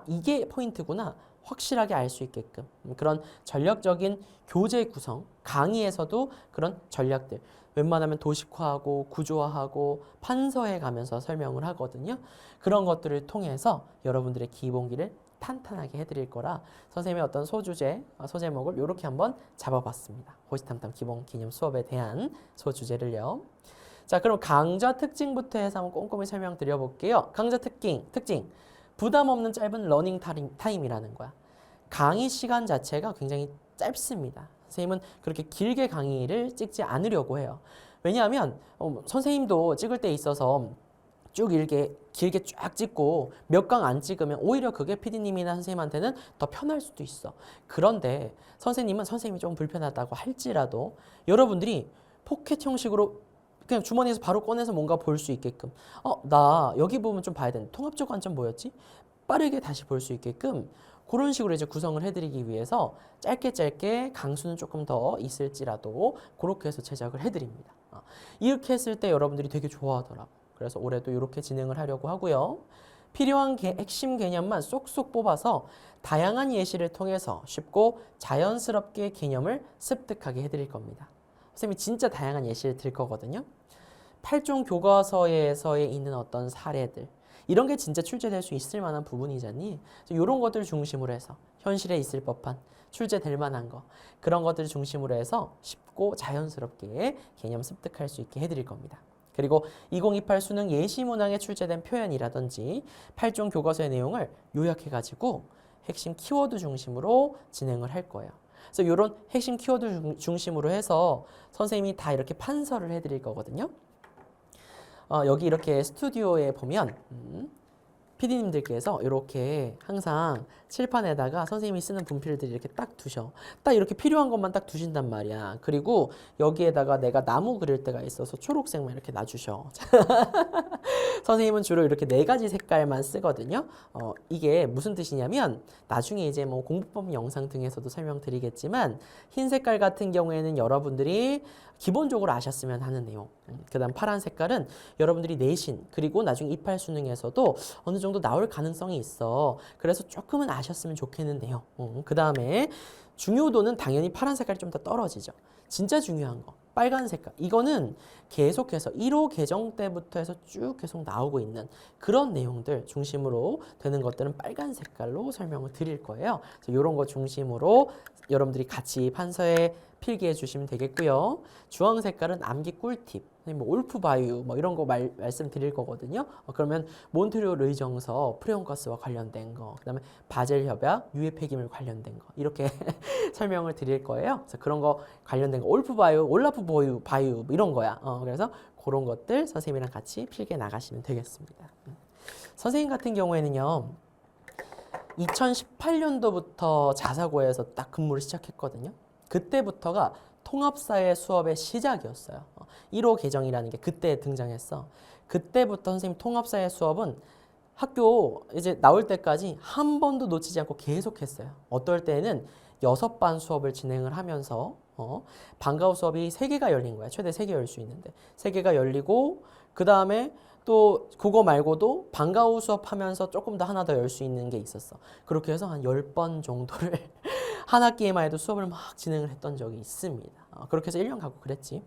이게 포인트구나 확실하게 알 수 있게끔 그런 전략적인 교재 구성, 강의에서도 그런 전략들 웬만하면 도식화하고 구조화하고 판서해 가면서 설명을 하거든요. 그런 것들을 통해서 여러분들의 기본기를 탄탄하게 해드릴 거라 선생님의 어떤 소제목을 이렇게 한번 잡아봤습니다. 호시탐탐 기본 개념 수업에 대한 소주제를요. 자, 그럼 강좌 특징부터 해서 한번 꼼꼼히 설명드려볼게요. 강좌 특징. 부담 없는 짧은 러닝 타임이라는 거야. 강의 시간 자체가 굉장히 짧습니다. 선생님은 그렇게 길게 강의를 찍지 않으려고 해요. 왜냐하면 선생님도 찍을 때 있어서 쭉 길게 쫙 찍고 몇 강 안 찍으면 오히려 그게 PD님이나 선생님한테는 더 편할 수도 있어. 그런데 선생님이 좀 불편하다고 할지라도 여러분들이 포켓 형식으로 그냥 주머니에서 바로 꺼내서 뭔가 볼 수 있게끔 나 여기 부분 좀 봐야 되는데 통합적 관점 뭐였지? 빠르게 다시 볼 수 있게끔 그런 식으로 이제 구성을 해드리기 위해서 짧게 강수는 조금 더 있을지라도 그렇게 해서 제작을 해드립니다. 이렇게 했을 때 여러분들이 되게 좋아하더라고. 그래서 올해도 이렇게 진행을 하려고 하고요. 필요한 핵심 개념만 쏙쏙 뽑아서 다양한 예시를 통해서 쉽고 자연스럽게 개념을 습득하게 해드릴 겁니다. 선생님이 진짜 다양한 예시를 드릴 거거든요. 8종 교과서에서에 있는 어떤 사례들 이런 게 진짜 출제될 수 있을 만한 부분이잖니. 이런 것들을 중심으로 해서 현실에 있을 법한 출제될 만한 거 그런 것들을 중심으로 해서 쉽고 자연스럽게 개념 습득할 수 있게 해드릴 겁니다. 그리고 2028 수능 예시 문항에 출제된 표현이라든지 8종 교과서의 내용을 요약해가지고 핵심 키워드 중심으로 진행을 할 거예요. 그래서 이런 핵심 키워드 중심으로 해서 선생님이 다 이렇게 판서를 해드릴 거거든요. 여기 이렇게 스튜디오에 보면 PD님들께서 이렇게 항상 칠판에다가 선생님이 쓰는 분필들이 이렇게 딱 두셔. 딱 이렇게 필요한 것만 딱 두신단 말이야. 그리고 여기에다가 내가 나무 그릴 때가 있어서 초록색만 이렇게 놔주셔. 선생님은 주로 이렇게 4가지 색깔만 쓰거든요. 이게 무슨 뜻이냐면 나중에 이제 뭐 공부법 영상 등에서도 설명드리겠지만 흰 색깔 같은 경우에는 여러분들이 기본적으로 아셨으면 하는 내용. 그 다음 파란 색깔은 여러분들이 내신 그리고 나중에 28 수능에서도 어느 정도 나올 가능성이 있어. 그래서 조금은 아셨으면 좋겠는데요. 그 다음에 중요도는 당연히 파란 색깔이 좀 더 떨어지죠. 진짜 중요한 거 빨간 색깔 이거는 계속해서 1호 개정 때부터 해서 쭉 계속 나오고 있는 그런 내용들 중심으로 되는 것들은 빨간 색깔로 설명을 드릴 거예요. 그래서 이런 거 중심으로 여러분들이 같이 판서에 필기해 주시면 되겠고요. 주황 색깔은 암기 꿀팁, 뭐 올프바이유 뭐 이런 거 말씀드릴 거거든요. 그러면 몬트리올 의정서, 프레온가스와 관련된 거, 그다음에 바젤 협약, 유해 폐기물 관련된 거 이렇게 설명을 드릴 거예요. 그래서 그런 거 관련된 거 올프바이유, 올라프바이유, 바이유 뭐 이런 거야. 그래서 그런 것들 선생님이랑 같이 필기해 나가시면 되겠습니다. 선생님 같은 경우에는요. 2018년도부터 자사고에서 딱 근무를 시작했거든요. 그때부터가 통합사회 수업의 시작이었어요. 1호 개정이라는 게 그때 등장했어. 그때부터 선생님 통합사회 수업은 학교 이제 나올 때까지 한 번도 놓치지 않고 계속 했어요. 어떨 때는 6반 수업을 진행을 하면서 방과후 수업이 3개가 열린 거야. 최대 3개 열 수 있는데 3개가 열리고 그 다음에 또 그거 말고도 방과후 수업하면서 조금 더 하나 더 열 수 있는 게 있었어. 그렇게 해서 한 10번 정도를 한 학기에만 해도 수업을 막 진행을 했던 적이 있습니다. 그렇게 해서 1년 가고 그랬지.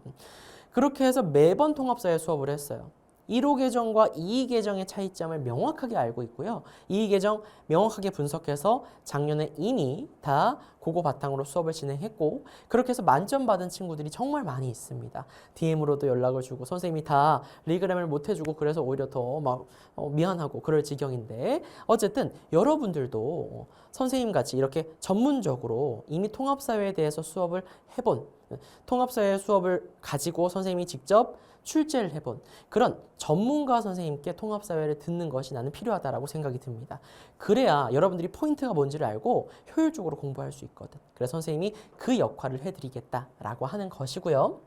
그렇게 해서 매번 통합사회 수업을 했어요. 1호 개정과 2호 개정의 차이점을 명확하게 알고 있고요. 2호 개정 명확하게 분석해서 작년에 이미 다 그거 바탕으로 수업을 진행했고 그렇게 해서 만점 받은 친구들이 정말 많이 있습니다. DM으로도 연락을 주고 선생님이 다 리그램을 못 해주고 그래서 오히려 더 막 미안하고 그럴 지경인데 어쨌든 여러분들도 선생님 같이 이렇게 전문적으로 이미 통합사회에 대해서 수업을 해본 통합사회 수업을 가지고 선생님이 직접 출제를 해본 그런 전문가 선생님께 통합사회를 듣는 것이 나는 필요하다라고 생각이 듭니다. 그래야 여러분들이 포인트가 뭔지를 알고 효율적으로 공부할 수 있거든. 그래서 선생님이 그 역할을 해드리겠다라고 하는 것이고요.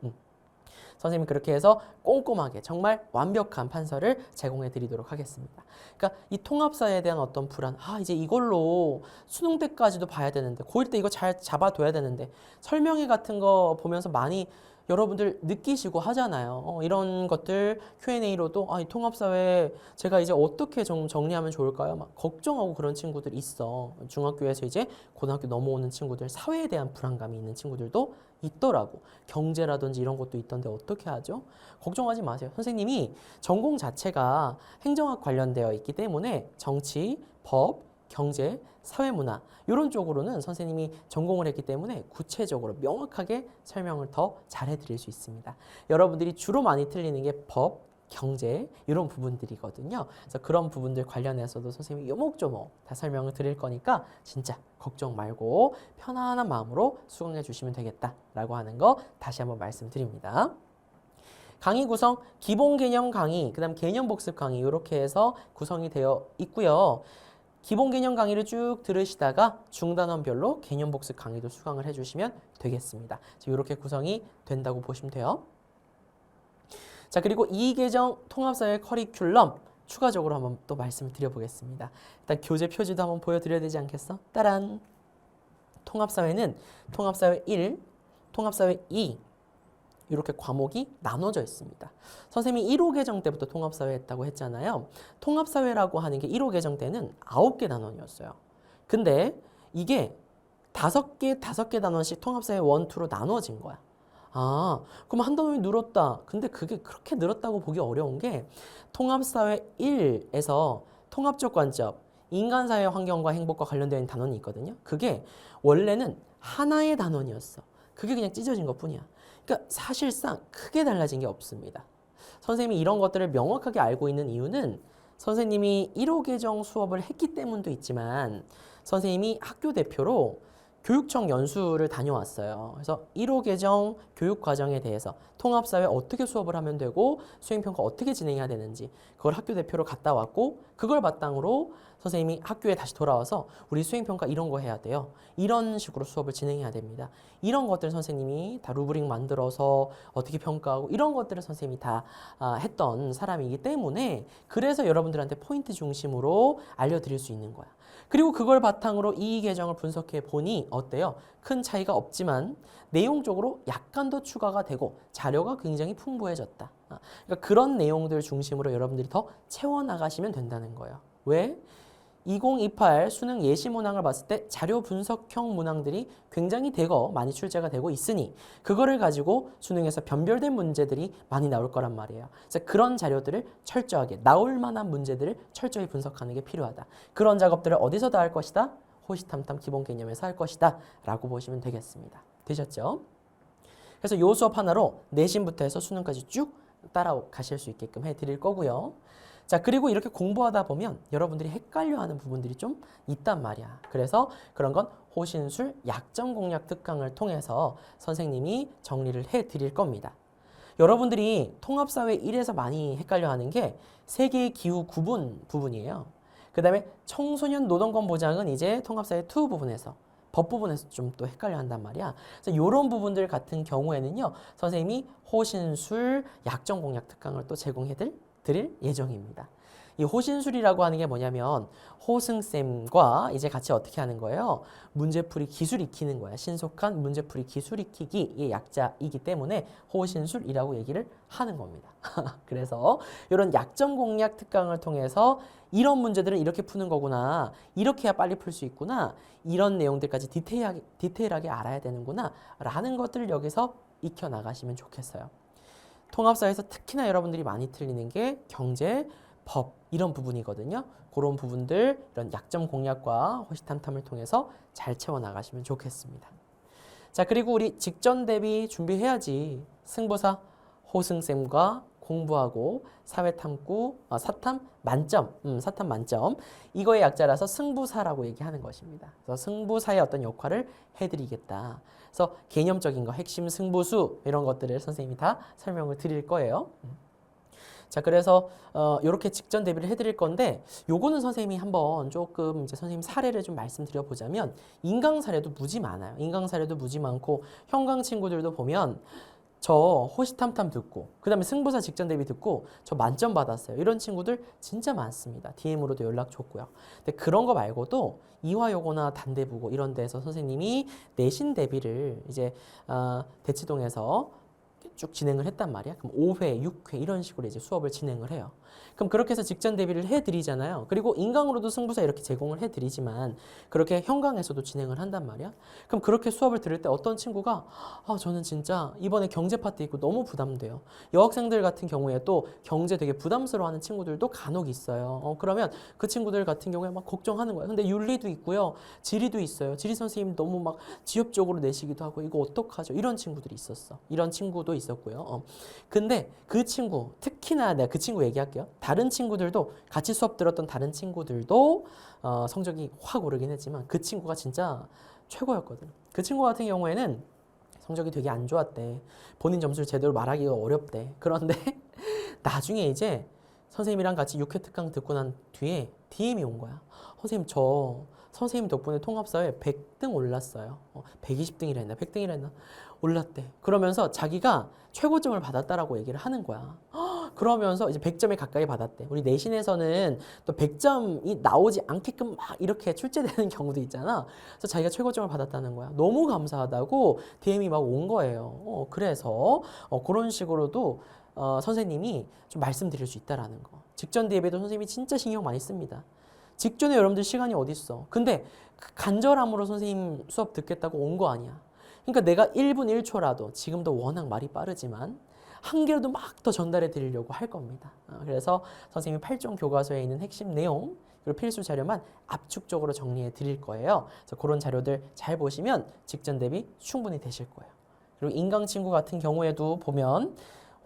선생님이 그렇게 해서 꼼꼼하게 정말 완벽한 판서를 제공해 드리도록 하겠습니다. 그러니까 이 통합사회에 대한 어떤 불안, 이제 이걸로 수능 때까지도 봐야 되는데 고1 때 이거 잘 잡아둬야 되는데 설명회 같은 거 보면서 많이 여러분들 느끼시고 하잖아요. 이런 것들 Q&A로도 이 통합사회 제가 이제 어떻게 정리하면 좋을까요? 막 걱정하고 그런 친구들 있어. 중학교에서 이제 고등학교 넘어오는 친구들 사회에 대한 불안감이 있는 친구들도 있더라고. 경제라든지 이런 것도 있던데 어떻게 하죠? 걱정하지 마세요. 선생님이 전공 자체가 행정학 관련되어 있기 때문에 정치, 법, 경제, 사회문화 이런 쪽으로는 선생님이 전공을 했기 때문에 구체적으로 명확하게 설명을 더 잘해드릴 수 있습니다. 여러분들이 주로 많이 틀리는 게 법, 경제 이런 부분들이거든요. 그래서 그런 부분들 관련해서도 선생님이 요목조목 다 설명을 드릴 거니까 진짜 걱정 말고 편안한 마음으로 수강해 주시면 되겠다라고 하는 거 다시 한번 말씀드립니다. 강의 구성, 기본 개념 강의, 그 다음 개념 복습 강의 이렇게 해서 구성이 되어 있고요. 기본 개념 강의를 쭉 들으시다가 중단원별로 개념 복습 강의도 수강을 해주시면 되겠습니다. 이렇게 구성이 된다고 보시면 돼요. 자, 그리고 이 개정 통합사회 커리큘럼 추가적으로 한번 또 말씀을 드려보겠습니다. 일단 교재 표지도 한번 보여드려야 되지 않겠어? 따란! 통합사회는 통합사회 1, 통합사회 2 이렇게 과목이 나눠져 있습니다. 선생님이 1호 개정 때부터 통합사회 했다고 했잖아요. 통합사회라고 하는 게 1호 개정 때는 9개 단원이었어요. 근데 이게 5개 단원씩 통합사회 1, 2로 나눠진 거야. 그럼 한 단원이 늘었다. 근데 그게 그렇게 늘었다고 보기 어려운 게 통합사회 1에서 통합적 관점, 인간사회 환경과 행복과 관련되어 있는 단원이 있거든요. 그게 원래는 하나의 단원이었어. 그게 그냥 찢어진 것 뿐이야. 그러니까 사실상 크게 달라진 게 없습니다. 선생님이 이런 것들을 명확하게 알고 있는 이유는 선생님이 1호 개정 수업을 했기 때문도 있지만 선생님이 학교 대표로 교육청 연수를 다녀왔어요. 그래서 1호 개정 교육 과정에 대해서 통합사회 어떻게 수업을 하면 되고 수행평가 어떻게 진행해야 되는지 그걸 학교 대표로 갔다 왔고 그걸 바탕으로 선생님이 학교에 다시 돌아와서 우리 수행평가 이런 거 해야 돼요. 이런 식으로 수업을 진행해야 됩니다. 이런 것들 선생님이 다 루브릭 만들어서 어떻게 평가하고 이런 것들을 선생님이 다 했던 사람이기 때문에 그래서 여러분들한테 포인트 중심으로 알려드릴 수 있는 거야. 그리고 그걸 바탕으로 이 개정을 분석해 보니 어때요? 큰 차이가 없지만 내용적으로 약간 더 추가가 되고 자료가 굉장히 풍부해졌다. 그러니까 그런 내용들 중심으로 여러분들이 더 채워나가시면 된다는 거예요. 왜? 2028 수능 예시 문항을 봤을 때 자료 분석형 문항들이 굉장히 많이 출제가 되고 있으니 그거를 가지고 수능에서 변별된 문제들이 많이 나올 거란 말이에요. 그래서 그런 자료들을 철저하게 나올 만한 문제들을 철저히 분석하는 게 필요하다. 그런 작업들을 어디서 다 할 것이다? 호시탐탐 기본 개념에서 할 것이다 라고 보시면 되겠습니다. 되셨죠? 그래서 요 수업 하나로 내신부터 해서 수능까지 쭉 따라가실 수 있게끔 해드릴 거고요. 자, 그리고 이렇게 공부하다 보면 여러분들이 헷갈려하는 부분들이 좀 있단 말이야. 그래서 그런 건 호신술 약점 공략 특강을 통해서 선생님이 정리를 해드릴 겁니다. 여러분들이 통합사회 1에서 많이 헷갈려하는 게 세계의 기후 구분 부분이에요. 그 다음에 청소년 노동권 보장은 이제 통합사회 2 부분에서 법 부분에서 좀 또 헷갈려 한단 말이야. 그래서 이런 부분들 같은 경우에는요, 선생님이 호신술 약점 공략 특강을 또 제공해 드릴 예정입니다. 이 호신술이라고 하는 게 뭐냐면 호승쌤과 이제 같이 어떻게 하는 거예요? 문제풀이 기술 익히는 거야. 신속한 문제풀이 기술 익히기의 약자이기 때문에 호신술이라고 얘기를 하는 겁니다. 그래서 이런 약점 공략 특강을 통해서 이런 문제들은 이렇게 푸는 거구나. 이렇게 해야 빨리 풀 수 있구나. 이런 내용들까지 디테일하게 알아야 되는구나. 라는 것들을 여기서 익혀 나가시면 좋겠어요. 통합사에서 특히나 여러분들이 많이 틀리는 게 경제, 법 이런 부분이거든요. 그런 부분들 이런 약점 공략과 호시탐탐을 통해서 잘 채워 나가시면 좋겠습니다. 자, 그리고 우리 직전 대비 준비해야지. 승부사 호승쌤과 공부하고 사회탐구 사탐 만점, 사탐 만점 이거의 약자라서 승부사라고 얘기하는 것입니다. 그래서 승부사의 어떤 역할을 해드리겠다. 그래서 개념적인 거, 핵심 승부수 이런 것들을 선생님이 다 설명을 드릴 거예요. 자, 그래서 이렇게 직전 대비를 해드릴 건데 요거는 선생님이 한번 조금 이제 선생님 사례를 좀 말씀드려 보자면 인강 사례도 무지 많아요. 인강 사례도 무지 많고 형강 친구들도 보면 저 호시탐탐 듣고 그 다음에 승부사 직전 대비 듣고 저 만점 받았어요. 이런 친구들 진짜 많습니다. DM으로도 연락 줬고요. 근데 그런 거 말고도 이화여고나 단대부고 이런 데서 선생님이 내신 대비를 이제 대치동에서 쭉 진행을 했단 말이야. 그럼 5회, 6회 이런 식으로 이제 수업을 진행을 해요. 그럼 그렇게 해서 직전 대비를 해드리잖아요. 그리고 인강으로도 승부사 이렇게 제공을 해드리지만 그렇게 현강에서도 진행을 한단 말이야. 그럼 그렇게 수업을 들을 때 어떤 친구가 저는 진짜 이번에 경제 파트 있고 너무 부담돼요. 여학생들 같은 경우에 또 경제 되게 부담스러워하는 친구들도 간혹 있어요. 그러면 그 친구들 같은 경우에 막 걱정하는 거야. 근데 윤리도 있고요. 지리도 있어요. 지리 선생님 너무 막 지엽적으로 내시기도 하고 이거 어떡하죠? 이런 친구들이 있었어. 이런 친구도 있었고요. 근데 그 친구, 특히나 내가 그 친구 얘기할게요. 다른 친구들도 같이 수업 들었던 다른 친구들도 성적이 확 오르긴 했지만 그 친구가 진짜 최고였거든. 그 친구 같은 경우에는 성적이 되게 안 좋았대. 본인 점수를 제대로 말하기가 어렵대. 그런데 나중에 이제 선생님이랑 같이 6회 특강 듣고 난 뒤에 DM이 온 거야. 선생님 저 선생님 덕분에 통합사회 100등 올랐어요. 120등이라 했나 100등이라 했나 올랐대. 그러면서 자기가 최고점을 받았다라고 얘기를 하는 거야. 그러면서 이제 100점에 가까이 받았대. 우리 내신에서는 또 100점이 나오지 않게끔 막 이렇게 출제되는 경우도 있잖아. 그래서 자기가 최고점을 받았다는 거야. 너무 감사하다고 DM이 막 온 거예요. 그래서 그런 식으로도 선생님이 좀 말씀드릴 수 있다라는 거. 직전 대비도 선생님이 진짜 신경 많이 씁니다. 직전에 여러분들 시간이 어디 있어? 근데 그 간절함으로 선생님 수업 듣겠다고 온 거 아니야. 그러니까 내가 1분 1초라도 지금도 워낙 말이 빠르지만 한 개라도 막 더 전달해 드리려고 할 겁니다. 그래서 선생님이 8종 교과서에 있는 핵심 내용 그리고 필수 자료만 압축적으로 정리해 드릴 거예요. 그래서 그런 자료들 잘 보시면 직전 대비 충분히 되실 거예요. 그리고 인강 친구 같은 경우에도 보면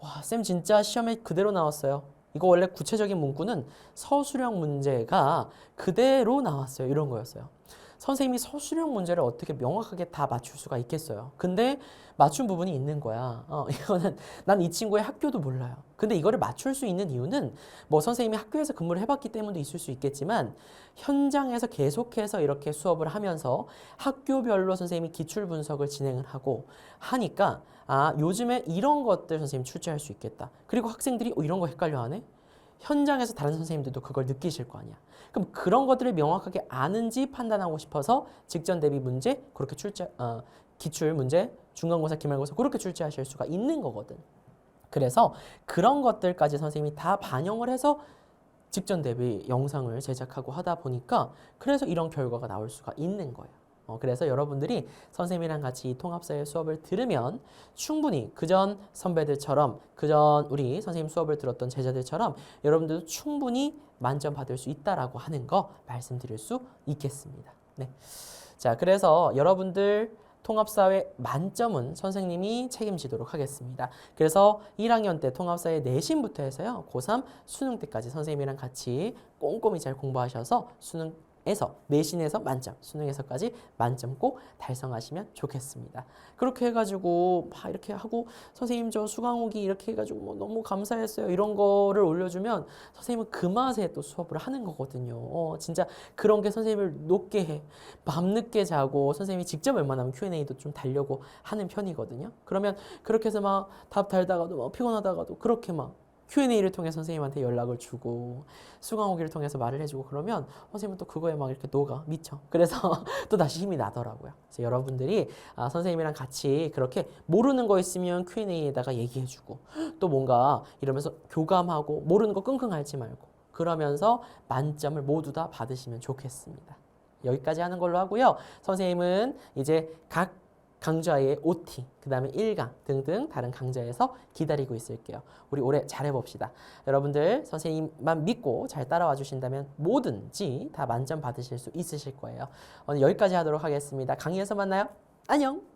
와, 쌤 진짜 시험에 그대로 나왔어요. 이거 원래 구체적인 문구는 서술형 문제가 그대로 나왔어요. 이런 거였어요. 선생님이 서술형 문제를 어떻게 명확하게 다 맞출 수가 있겠어요. 근데 맞춘 부분이 있는 거야. 이거는 난 이 친구의 학교도 몰라요. 근데 이거를 맞출 수 있는 이유는 뭐 선생님이 학교에서 근무를 해봤기 때문도 있을 수 있겠지만 현장에서 계속해서 이렇게 수업을 하면서 학교별로 선생님이 기출 분석을 진행을 하고 하니까 요즘에 이런 것들 선생님 출제할 수 있겠다. 그리고 학생들이 이런 거 헷갈려하네. 현장에서 다른 선생님들도 그걸 느끼실 거 아니야. 그럼 그런 것들을 명확하게 아는지 판단하고 싶어서 직전 대비 문제 그렇게 기출 문제, 중간고사, 기말고사 그렇게 출제하실 수가 있는 거거든. 그래서 그런 것들까지 선생님이 다 반영을 해서 직전 대비 영상을 제작하고 하다 보니까 그래서 이런 결과가 나올 수가 있는 거예요. 그래서 여러분들이 선생님이랑 같이 통합사회 수업을 들으면 충분히 그전 선배들처럼 그전 우리 선생님 수업을 들었던 제자들처럼 여러분들도 충분히 만점 받을 수 있다라고 하는 거 말씀드릴 수 있겠습니다. 네. 자, 그래서 여러분들 통합사회 만점은 선생님이 책임지도록 하겠습니다. 그래서 1학년 때 통합사회 내신부터 해서요. 고3 수능 때까지 선생님이랑 같이 꼼꼼히 잘 공부하셔서 수능에서 내신에서 만점, 수능에서까지 만점 꼭 달성하시면 좋겠습니다. 그렇게 해가지고 막 이렇게 하고 선생님 저 수강후기 이렇게 해가지고 뭐 너무 감사했어요 이런 거를 올려주면 선생님은 그 맛에 또 수업을 하는 거거든요. 진짜 그런 게 선생님을 높게 해. 밤늦게 자고 선생님이 직접 웬만하면 Q&A도 좀 달려고 하는 편이거든요. 그러면 그렇게 해서 막 답 달다가도 막 피곤하다가도 그렇게 막 Q&A를 통해 선생님한테 연락을 주고 수강 후기를 통해서 말을 해주고 그러면 선생님은 또 그거에 막 이렇게 녹아 미쳐. 그래서 또 다시 힘이 나더라고요. 그래서 여러분들이 선생님이랑 같이 그렇게 모르는 거 있으면 Q&A에다가 얘기해주고 또 뭔가 이러면서 교감하고 모르는 거 끙끙 앓지 말고 그러면서 만점을 모두 다 받으시면 좋겠습니다. 여기까지 하는 걸로 하고요. 선생님은 이제 각 강좌의 OT, 그 다음에 1강 등등 다른 강좌에서 기다리고 있을게요. 우리 올해 잘해봅시다. 여러분들 선생님만 믿고 잘 따라와 주신다면 뭐든지 다 만점 받으실 수 있으실 거예요. 오늘 여기까지 하도록 하겠습니다. 강의에서 만나요. 안녕!